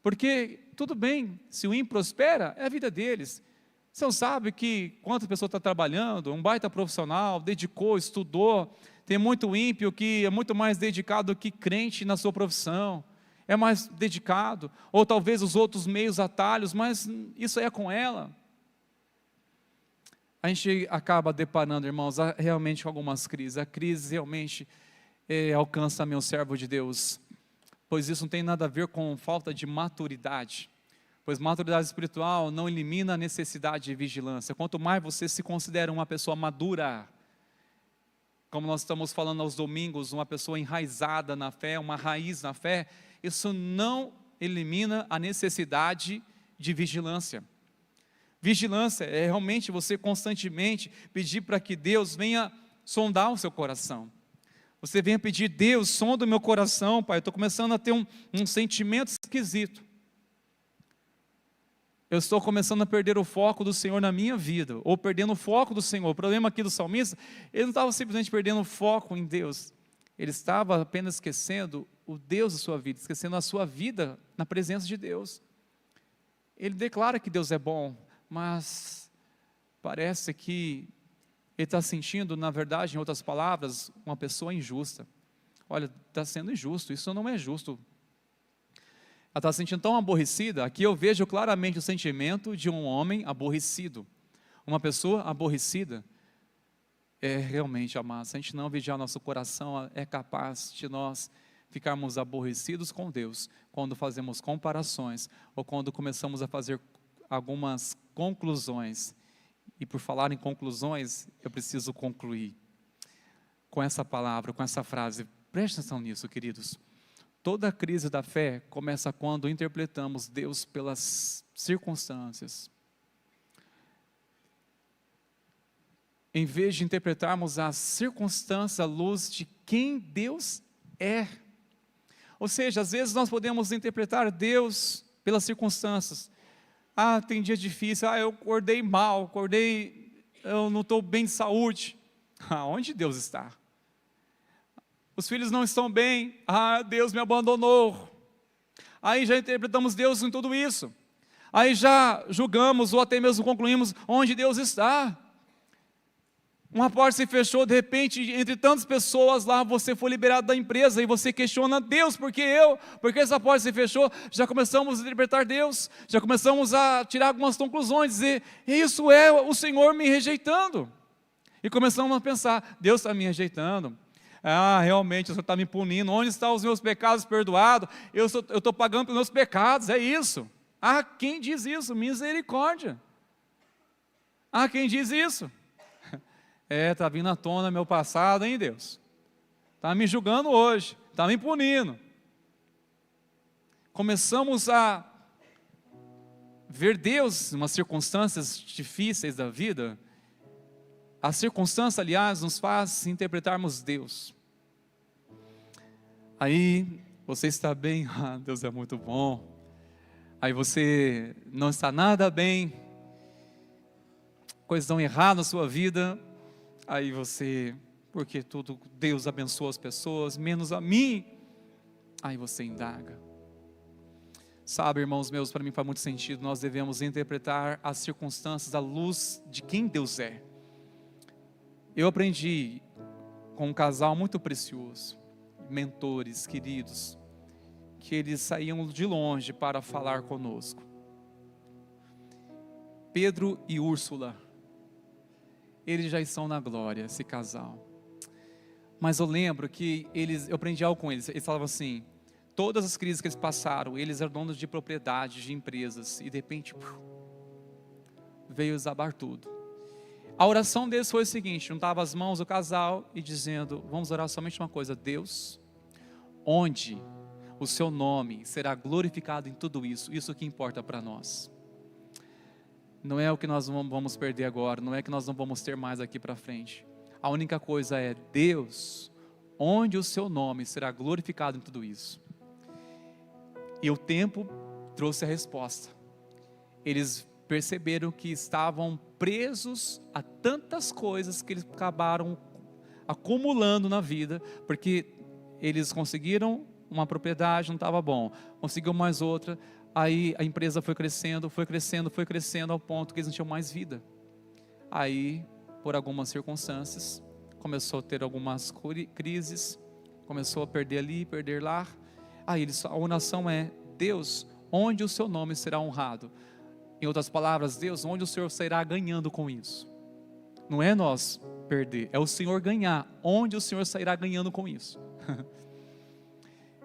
Porque tudo bem, se o ímpio prospera, é a vida deles. Você não sabe que quantas pessoas está trabalhando, um baita profissional, dedicou, estudou. Tem muito ímpio que é muito mais dedicado que crente na sua profissão, é mais dedicado, ou talvez os outros meios atalhos, mas isso é com ela. A gente acaba deparando, irmãos, realmente com algumas crises. A crise realmente alcança meu servo de Deus, pois isso não tem nada a ver com falta de maturidade, pois maturidade espiritual não elimina a necessidade de vigilância. Quanto mais você se considera uma pessoa madura, como nós estamos falando aos domingos, uma pessoa enraizada na fé, uma raiz na fé, isso não elimina a necessidade de vigilância. Vigilância é realmente você constantemente pedir para que Deus venha sondar o seu coração. Você venha pedir: Deus, sonda o meu coração, Pai, eu estou começando a ter um sentimento esquisito. Eu estou começando a perder o foco do Senhor na minha vida, ou perdendo o foco do Senhor. O problema aqui do salmista, ele não estava simplesmente perdendo o foco em Deus, ele estava apenas esquecendo o Deus da sua vida, esquecendo a sua vida na presença de Deus. Ele declara que Deus é bom, mas parece que ele está sentindo, na verdade, em outras palavras, uma pessoa injusta. Olha, está sendo injusto, isso não é justo. Ela está se sentindo tão aborrecida. Aqui eu vejo claramente o sentimento de um homem aborrecido. Uma pessoa aborrecida. Realmente, amados, se a gente não vigiar nosso coração, é capaz de nós ficarmos aborrecidos com Deus, quando fazemos comparações, ou quando começamos a fazer algumas conclusões. E por falar em conclusões, eu preciso concluir com essa palavra, com essa frase. Preste atenção nisso, queridos. Toda a crise da fé começa quando interpretamos Deus pelas circunstâncias. Em vez de interpretarmos as circunstâncias à luz de quem Deus é. Ou seja, às vezes nós podemos interpretar Deus pelas circunstâncias. Tem dia difícil, eu acordei mal, eu não estou bem de saúde. Onde Deus está? Os filhos não estão bem, Deus me abandonou. Aí já interpretamos Deus em tudo isso. Aí já julgamos ou até mesmo concluímos onde Deus está. Uma porta se fechou, de repente, entre tantas pessoas lá, você foi liberado da empresa e você questiona: Deus, por que eu? Por que essa porta se fechou? Já começamos a interpretar Deus, já começamos a tirar algumas conclusões, dizer: isso é o Senhor me rejeitando. E começamos a pensar: Deus está me rejeitando. Realmente o Senhor está me punindo. Onde estão os meus pecados perdoados? Eu estou pagando pelos meus pecados, é isso. Quem diz isso? Misericórdia. Quem diz isso? Está vindo à tona meu passado, hein, Deus? Está me julgando hoje, está me punindo. Começamos a ver Deus em umas circunstâncias difíceis da vida. A circunstância, aliás, nos faz interpretarmos Deus. Aí você está bem, Deus é muito bom. Aí você não está nada bem, coisas dão errado na sua vida. Aí você, porque tudo Deus abençoa as pessoas, menos a mim. Aí você indaga. Sabe, irmãos meus, para mim faz muito sentido. Nós devemos interpretar as circunstâncias à luz de quem Deus é. Eu aprendi com um casal muito precioso, mentores queridos, que eles saíam de longe para falar conosco. Pedro e Úrsula, eles já estão na glória, esse casal. Mas eu lembro que eu aprendi algo com eles. Eles falavam assim: todas as crises que eles passaram, eles eram donos de propriedades, de empresas, e de repente veio desabar tudo. A oração deles foi o seguinte: juntava as mãos do casal e dizendo: vamos orar somente uma coisa, Deus, onde o seu nome será glorificado em tudo isso, isso que importa para nós. Não é o que nós vamos perder agora, não é que nós não vamos ter mais aqui para frente. A única coisa é: Deus, onde o seu nome será glorificado em tudo isso. E o tempo trouxe a resposta. Eles perceberam que estavam presos a tantas coisas que eles acabaram acumulando na vida, porque eles conseguiram uma propriedade, não estava bom, conseguiu mais outra, aí a empresa foi crescendo, ao ponto que eles não tinham mais vida. Aí, por algumas circunstâncias, começou a ter algumas crises, começou a perder ali, perder lá. Aí a oração é: Deus, onde o seu nome será honrado? Em outras palavras, Deus, onde o Senhor sairá ganhando com isso? Não é nós perder, é o Senhor ganhar. Onde o Senhor sairá ganhando com isso?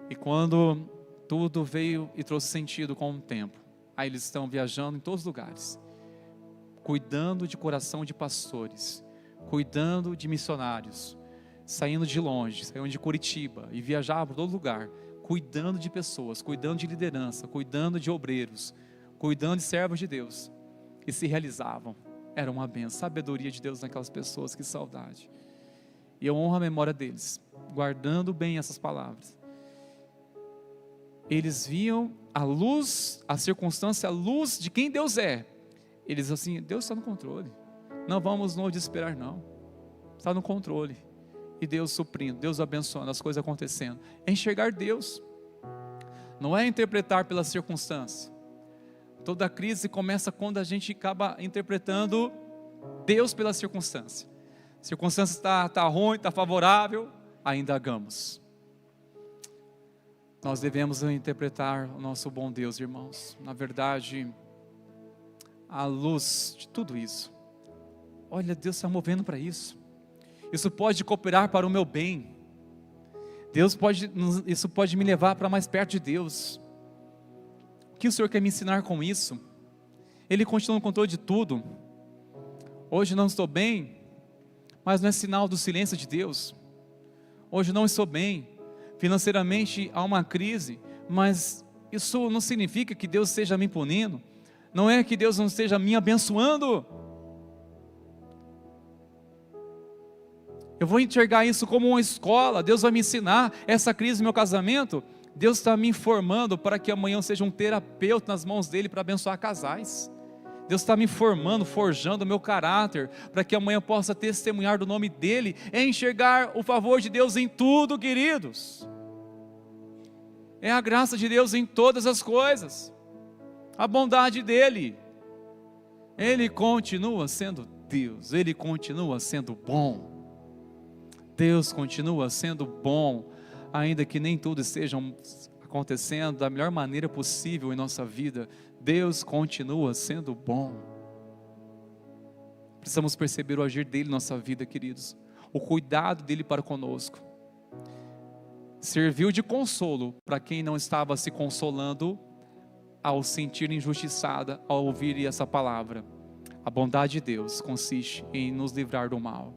E quando tudo veio e trouxe sentido com o tempo, aí eles estão viajando em todos os lugares, cuidando de coração de pastores, cuidando de missionários, saindo de longe, saindo de Curitiba e viajavam por todo lugar, cuidando de pessoas, cuidando de liderança, cuidando de obreiros, cuidando de servos de Deus, e se realizavam. Era uma bênção, sabedoria de Deus naquelas pessoas, que saudade. E eu honro a memória deles, guardando bem essas palavras. Eles viam a luz, a circunstância, a luz de quem Deus é. Eles assim: Deus está no controle, não vamos nos desesperar não, está no controle. E Deus suprindo, Deus abençoando, as coisas acontecendo. É enxergar Deus, não é interpretar pela circunstância. Toda crise começa quando a gente acaba interpretando Deus pela circunstância. A circunstância está ruim, está favorável, ainda hagamos. Nós devemos interpretar o nosso bom Deus, irmãos. Na verdade, à luz de tudo isso, olha, Deus está movendo para isso. Isso pode cooperar para o meu bem. Isso pode me levar para mais perto de Deus. O que o Senhor quer me ensinar com isso? Ele continua no controle de tudo. Hoje não estou bem, mas não é sinal do silêncio de Deus. Hoje não estou bem, financeiramente há uma crise, mas isso não significa que Deus esteja me punindo. Não é que Deus não esteja me abençoando. Eu vou enxergar isso como uma escola. Deus vai me ensinar. Essa crise no meu casamento, Deus está me informando para que amanhã eu seja um terapeuta nas mãos dele para abençoar casais. Deus está me formando, forjando o meu caráter, para que amanhã eu possa testemunhar do nome dele. É enxergar o favor de Deus em tudo, queridos. É a graça de Deus em todas as coisas, a bondade dele. Ele continua sendo Deus, ele continua sendo bom. Deus continua sendo bom, ainda que nem tudo esteja acontecendo da melhor maneira possível em nossa vida. Deus continua sendo bom. Precisamos perceber o agir dele em nossa vida, queridos, o cuidado dele para conosco. Serviu de consolo para quem não estava se consolando ao sentir injustiçada ao ouvir essa palavra. A bondade de Deus consiste em nos livrar do mal.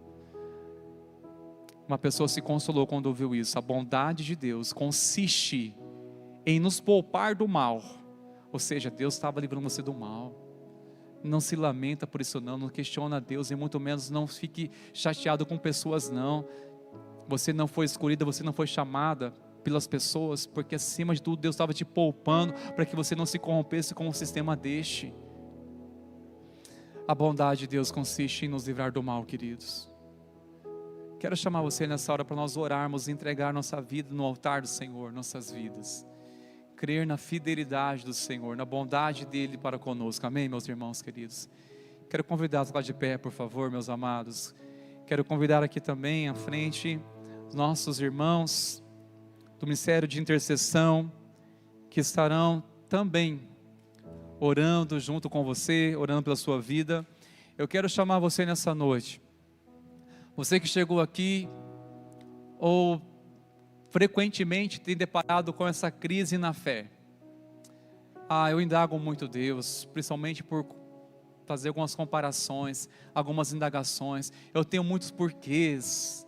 Uma pessoa se consolou quando ouviu isso. A bondade de Deus consiste em nos poupar do mal. Ou seja, Deus estava livrando você do mal. Não se lamenta por isso não questiona Deus, e muito menos não fique chateado com pessoas não. Você não foi escolhida, você não foi chamada pelas pessoas, porque acima de tudo Deus estava te poupando para que você não se corrompesse com o sistema deste. A bondade de Deus consiste em nos livrar do mal, queridos. Quero chamar você nessa hora para nós orarmos e entregar nossa vida no altar do Senhor, nossas vidas. Crer na fidelidade do Senhor, na bondade dele para conosco. Amém, meus irmãos queridos? Quero convidar-os lá de pé, por favor, meus amados. Quero convidar aqui também à frente os nossos irmãos do Ministério de Intercessão, que estarão também orando junto com você, orando pela sua vida. Eu quero chamar você nessa noite. Você que chegou aqui, ou frequentemente tem deparado com essa crise na fé. Eu indago muito Deus, principalmente por fazer algumas comparações, algumas indagações. Eu tenho muitos porquês,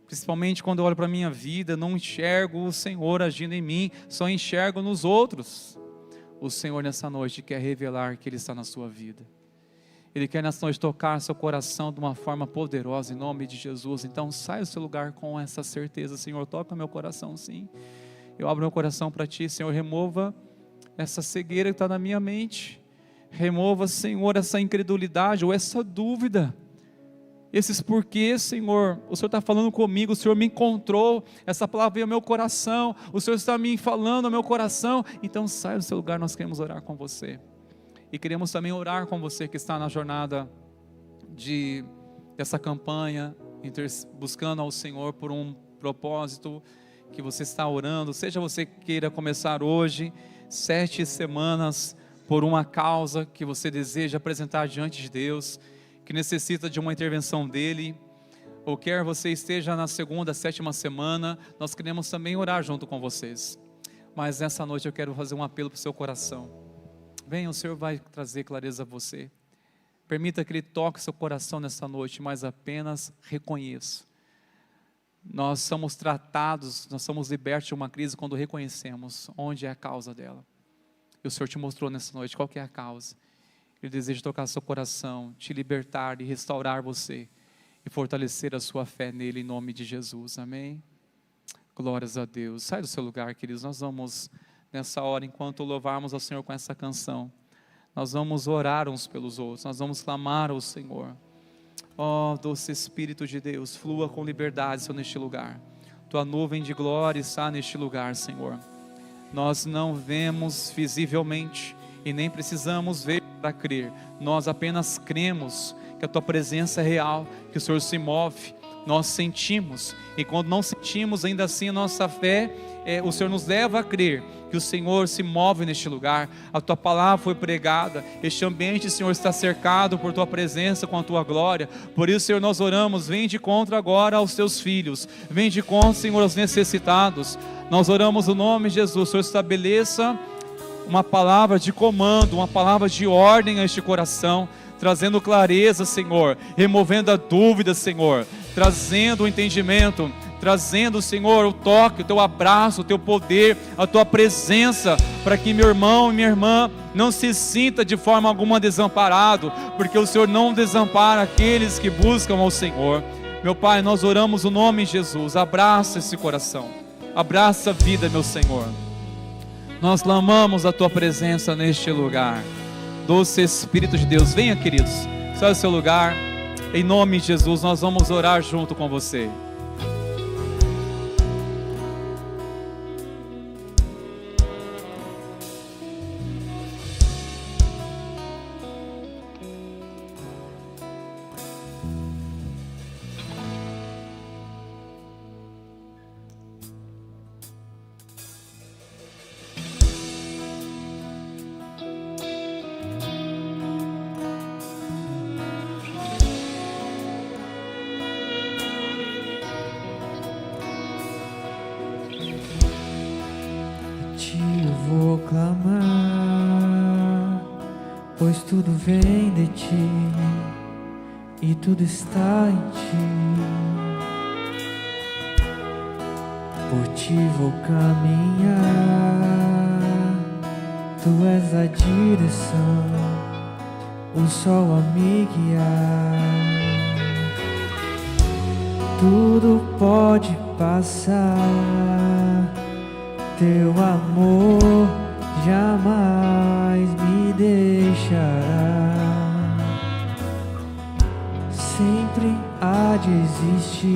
principalmente quando eu olho para a minha vida, não enxergo o Senhor agindo em mim, só enxergo nos outros. O Senhor nessa noite quer revelar que Ele está na sua vida. Ele quer nessa noite tocar seu coração de uma forma poderosa, em nome de Jesus. Então sai do seu lugar com essa certeza: Senhor, toca meu coração sim. Eu abro meu coração para Ti, Senhor, remova essa cegueira que está na minha mente, remova, Senhor, essa incredulidade ou essa dúvida, esses porquês, Senhor. O Senhor está falando comigo, o Senhor me encontrou, essa palavra veio ao meu coração, o Senhor está me falando ao meu coração. Então sai do seu lugar, nós queremos orar com você, e queremos também orar com você que está na jornada dessa campanha, buscando ao Senhor por um propósito que você está orando, seja você que queira começar hoje 7 semanas por uma causa que você deseja apresentar diante de Deus, que necessita de uma intervenção dEle, ou quer você esteja na 2ª, 7ª semana, nós queremos também orar junto com vocês. Mas nessa noite eu quero fazer um apelo para o seu coração. Venha, o Senhor vai trazer clareza a você. Permita que Ele toque seu coração nessa noite, mas apenas reconheça. Nós somos tratados, nós somos libertos de uma crise quando reconhecemos onde é a causa dela. E o Senhor te mostrou nessa noite qual que é a causa. Ele deseja tocar seu coração, te libertar e restaurar você, e fortalecer a sua fé nele, em nome de Jesus, amém? Glórias a Deus. Sai do seu lugar, queridos. Nós vamos, nessa hora, enquanto louvarmos ao Senhor com essa canção, nós vamos orar uns pelos outros, nós vamos clamar ao Senhor. Ó, doce Espírito de Deus, flua com liberdade, Senhor, neste lugar. Tua nuvem de glória está neste lugar, Senhor. Nós não vemos visivelmente e nem precisamos ver para crer. Nós apenas cremos que a Tua presença é real, que o Senhor se move. Nós sentimos, e quando não sentimos, ainda assim a nossa fé, o Senhor nos leva a crer que o Senhor se move neste lugar. A Tua palavra foi pregada, este ambiente, Senhor, está cercado por Tua presença com a Tua glória. Por isso, Senhor, nós oramos, vem de encontro agora aos Teus filhos, vem de encontro, Senhor, aos necessitados. Nós oramos no nome de Jesus. Senhor, estabeleça uma palavra de comando, uma palavra de ordem a este coração, trazendo clareza, Senhor, removendo a dúvida, Senhor, trazendo o entendimento, trazendo, Senhor, o toque, o Teu abraço, o Teu poder, a Tua presença, para que meu irmão e minha irmã não se sinta de forma alguma desamparado, porque o Senhor não desampara aqueles que buscam ao Senhor. Meu Pai, nós oramos o nome de Jesus. Abraça esse coração, abraça a vida, meu Senhor. Nós clamamos a Tua presença neste lugar. Doce Espírito de Deus, venha, queridos, sai do seu lugar. Em nome de Jesus, nós vamos orar junto com você. Vou clamar, pois tudo vem de Ti e tudo está em Ti. Por Ti vou caminhar, Tu és a direção, o sol a me guiar. Tudo pode passar, Teu amor jamais me deixará. Sempre há de existir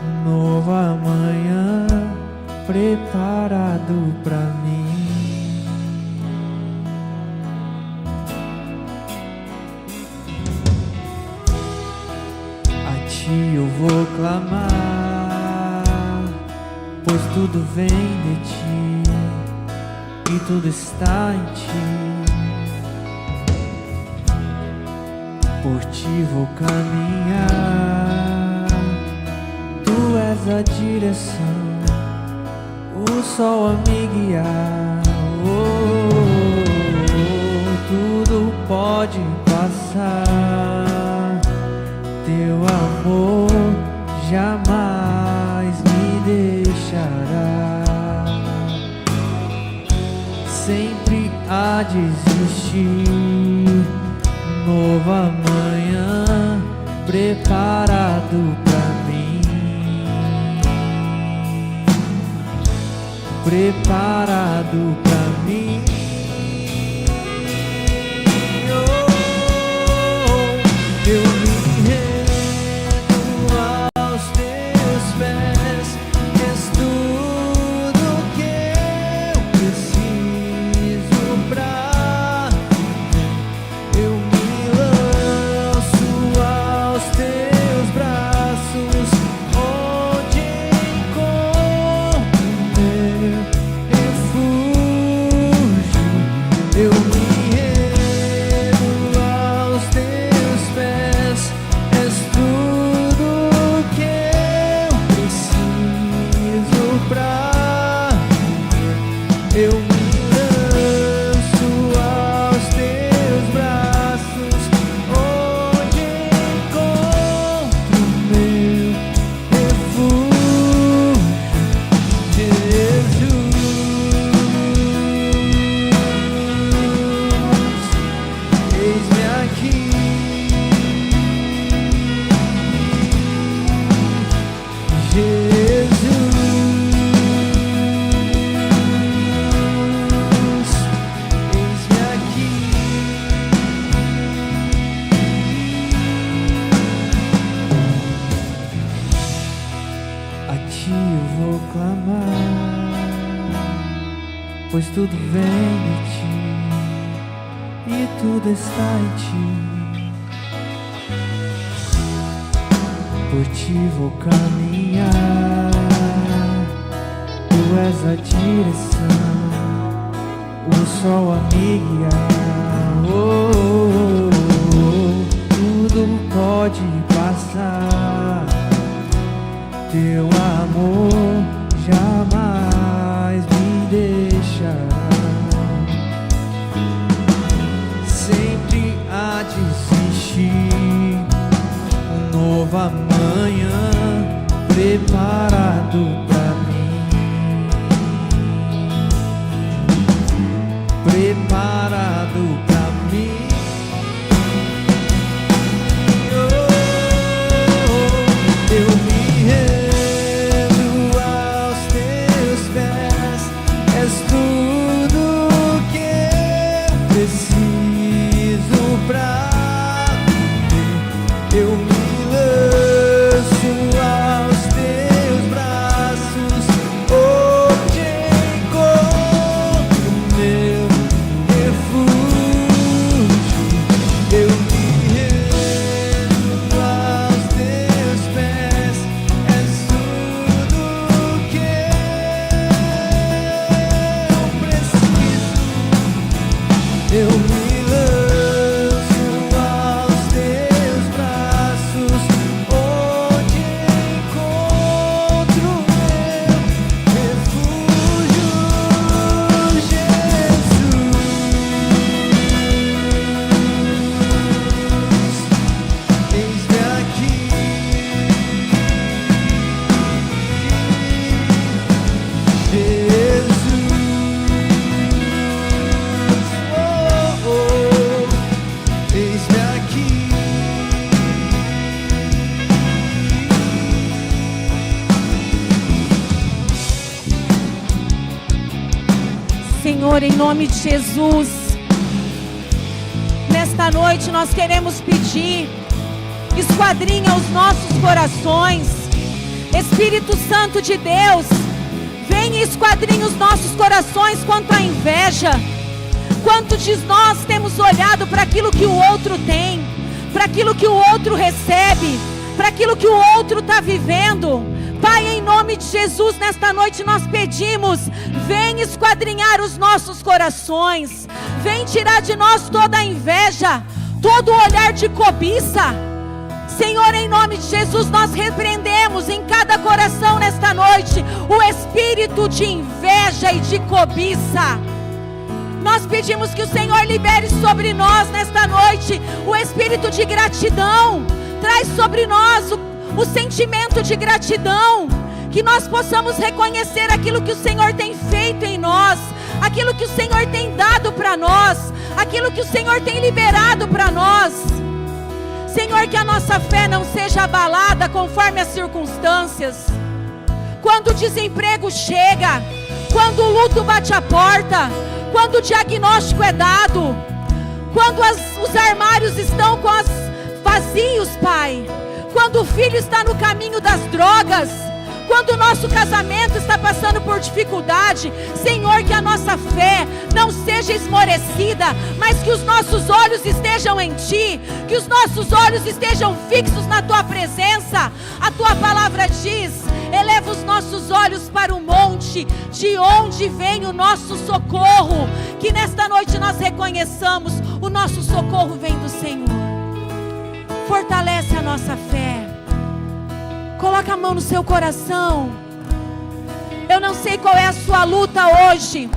um novo amanhã preparado pra mim. A Ti eu vou clamar, pois tudo vem de Ti e tudo está em Ti. Por Ti vou caminhar, Tu és a direção, o sol a me guiar. Tudo pode passar, Teu amor jamais me deixará. Sempre há de existir novo amanhã preparado pra mim. preparado pra mim. Oh, eu me rendo aos teus pés, és tudo que eu preciso pra viver. Eu me lanço aos teus braços, onde encontro meu refúgio. Eu me rendo aos teus pés, és tudo que eu preciso pra viver. Eu me lanço aos teus braços, onde encontro meu refúgio, Jesus. Eis-me aqui, Jesus. Eis-me aqui. A ti eu vou clamar, pois tudo vem de ti e tudo está em ti. Por ti vou caminhar, tu és a direção, o sol a me guiar. Oh, oh, oh, oh. Tudo pode passar, teu amor jamais me deixará. Sempre há de existir um novo amanhã preparado pra mim, preparado pra mim. Eu me rendo aos teus pés, és tudo que eu preciso pra viver. Eu me lanço aos teus braços, onde encontro meu refúgio. Eu me rendo aos teus pés, és tudo que eu preciso. Eu me lanço aos teus braços, onde encontro meu refúgio, Jesus. Eis-me aqui, Jesus. Oh, oh, eis-me aqui. Senhor, em nome de Jesus, nesta noite nós queremos pedir, esquadrinha os nossos corações. Espírito Santo de Deus, vem e esquadrinha os nossos corações quanto à inveja. Quantos de nós temos olhado para aquilo que o outro tem, para aquilo que o outro recebe, para aquilo que o outro está vivendo? Pai, em nome de Jesus, nesta noite nós pedimos, vem esquadrinhar os nossos corações, vem tirar de nós toda a inveja, todo o olhar de cobiça. Senhor, em nome de Jesus, nós repreendemos em cada coração nesta noite o espírito de inveja e de cobiça. Nós pedimos que o Senhor libere sobre nós nesta noite o espírito de gratidão. Traz sobre nós o sentimento de gratidão, que nós possamos reconhecer aquilo que o Senhor tem feito em nós, aquilo que o Senhor tem dado para nós, aquilo que o Senhor tem liberado para nós. Senhor, que a nossa fé não seja abalada conforme as circunstâncias. Quando o desemprego chega, quando o luto bate a porta, quando o diagnóstico é dado, quando os armários estão vazios, Pai, quando o filho está no caminho das drogas, quando o nosso casamento está passando por dificuldade, Senhor, que a nossa fé não seja esmorecida, mas que os nossos olhos estejam em Ti, que os nossos olhos estejam fixos na Tua presença. A Tua palavra diz: eleva os nossos olhos para o monte, de onde vem o nosso socorro. Que nesta noite nós reconheçamos: o nosso socorro vem do Senhor. Fortalece a nossa fé. Coloca a mão no seu coração. Eu não sei qual é a sua luta hoje.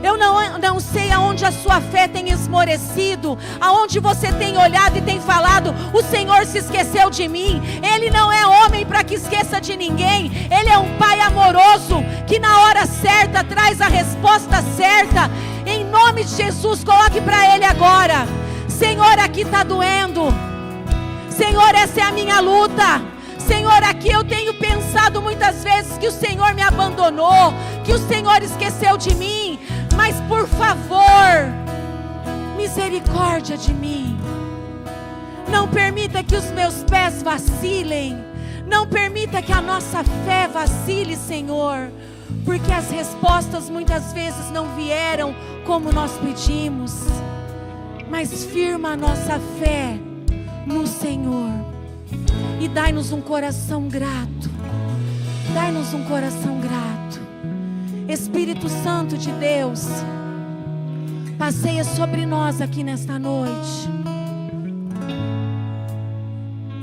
Eu não sei aonde a sua fé tem esmorecido, aonde você tem olhado e tem falado: o Senhor se esqueceu de mim. Ele não é homem para que esqueça de ninguém. Ele é um Pai amoroso, que na hora certa traz a resposta certa. Em nome de Jesus, coloque para Ele agora: Senhor, aqui está doendo. Senhor, essa é a minha luta. Senhor, aqui eu tenho pensado muitas vezes que o Senhor me abandonou, que o Senhor esqueceu de mim. Mas por favor, misericórdia de mim. Não permita que os meus pés vacilem. Não permita que a nossa fé vacile, Senhor, porque as respostas muitas vezes não vieram como nós pedimos. Mas firma a nossa fé no Senhor. E dai-nos um coração grato. Dai-nos um coração grato. Espírito Santo de Deus, passeia sobre nós aqui nesta noite.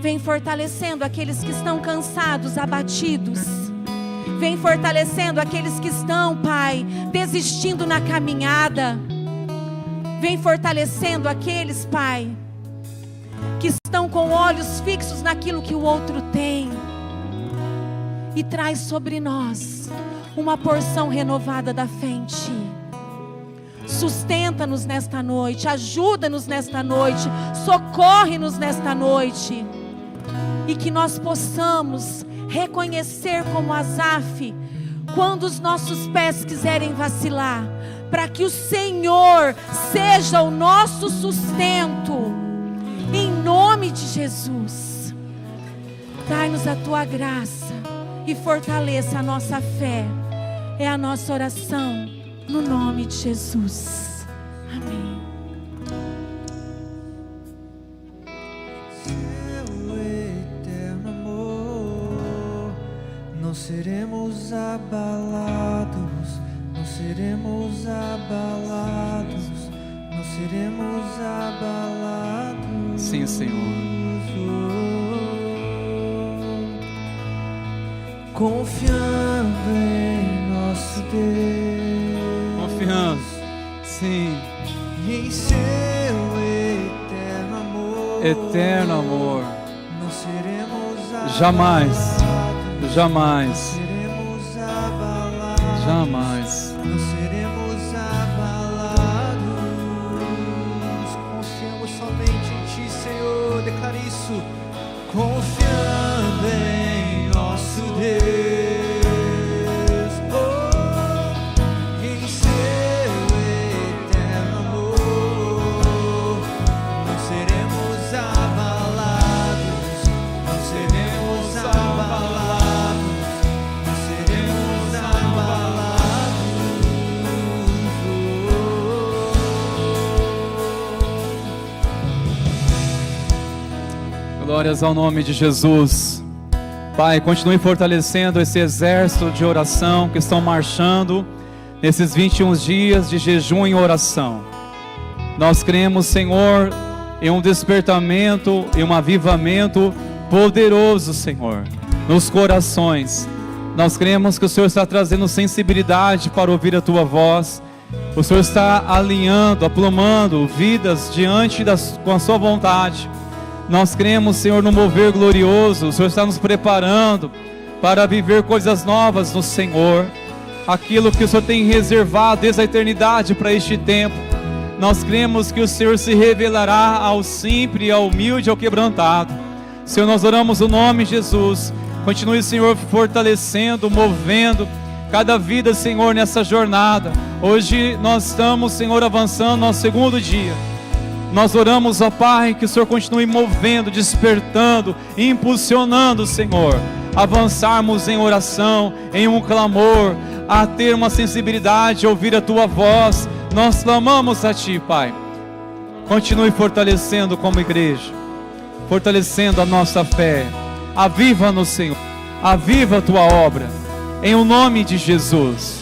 Vem fortalecendo aqueles que estão cansados, abatidos. Vem fortalecendo aqueles que estão, Pai, desistindo na caminhada. Vem fortalecendo aqueles, Pai, que estão com olhos fixos naquilo que o outro tem. E traz sobre nós uma porção renovada da fé em Ti. Sustenta-nos nesta noite, ajuda-nos nesta noite, socorre-nos nesta noite. E que nós possamos reconhecer como Asaf, quando os nossos pés quiserem vacilar, para que o Senhor seja o nosso sustento. Em nome de Jesus, dai-nos a Tua graça e fortaleça a nossa fé. É a nossa oração, no nome de Jesus. Amém. Seu eterno amor, não seremos abalados, não seremos abalados, não seremos abalados. Sim, Senhor. Confiando em nosso Deus, Confiando, sim. e em seu eterno amor, Eterno amor, não seremos abalados, jamais, jamais, não seremos abalados, jamais. não seremos abalados. Confiamos somente em Ti, Senhor. Declare isso. Confiando em nosso Deus, oh, em seu eterno amor, não seremos abalados, não seremos abalados, não seremos abalados. Glórias ao nome de Jesus. Pai, continue fortalecendo esse exército de oração que estão marchando nesses 21 dias de jejum e oração. Nós cremos, Senhor, em um despertamento, em um avivamento poderoso, Senhor, nos corações. Nós cremos que o Senhor está trazendo sensibilidade para ouvir a Tua voz. O Senhor está alinhando, aplumando vidas diante com a Sua vontade. Nós cremos, Senhor, no mover glorioso. O Senhor está nos preparando para viver coisas novas no Senhor. Aquilo que o Senhor tem reservado desde a eternidade para este tempo. Nós cremos que o Senhor se revelará ao simples, ao humilde, ao quebrantado. Senhor, nós oramos o nome de Jesus. Continue, Senhor, fortalecendo, movendo, cada vida, Senhor, nessa jornada. Hoje nós estamos, Senhor, avançando nosso segundo dia. Nós oramos, ó Pai, que o Senhor continue movendo, despertando, impulsionando, Senhor, avançarmos em oração, em um clamor, a ter uma sensibilidade, a ouvir a Tua voz. Nós clamamos a Ti, Pai. Continue fortalecendo como igreja, fortalecendo a nossa fé. Aviva-nos, Senhor, aviva a Tua obra, em o nome de Jesus,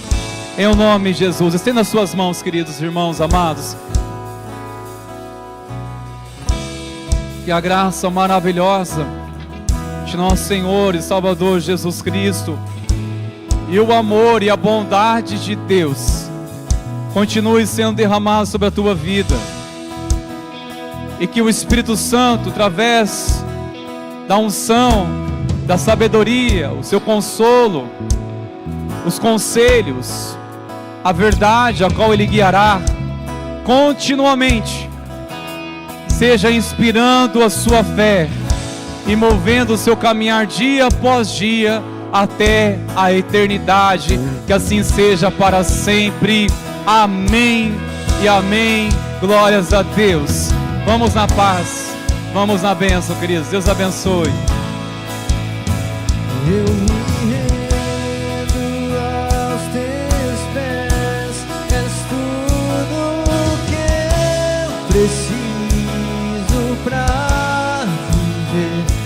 em o nome de Jesus. Estenda as suas mãos, queridos irmãos amados. Que a graça maravilhosa de nosso Senhor e Salvador Jesus Cristo, e o amor e a bondade de Deus continue sendo derramado sobre a tua vida, e que o Espírito Santo, através da unção, da sabedoria, o seu consolo, os conselhos, a verdade a qual Ele guiará continuamente, seja inspirando a sua fé e movendo o seu caminhar dia após dia até a eternidade. Que assim seja para sempre. Amém e amém. Glórias a Deus. Vamos na paz, vamos na bênção, queridos. Deus abençoe. Eu me rendo aos teus pés, és tudo que eu preciso pra viver.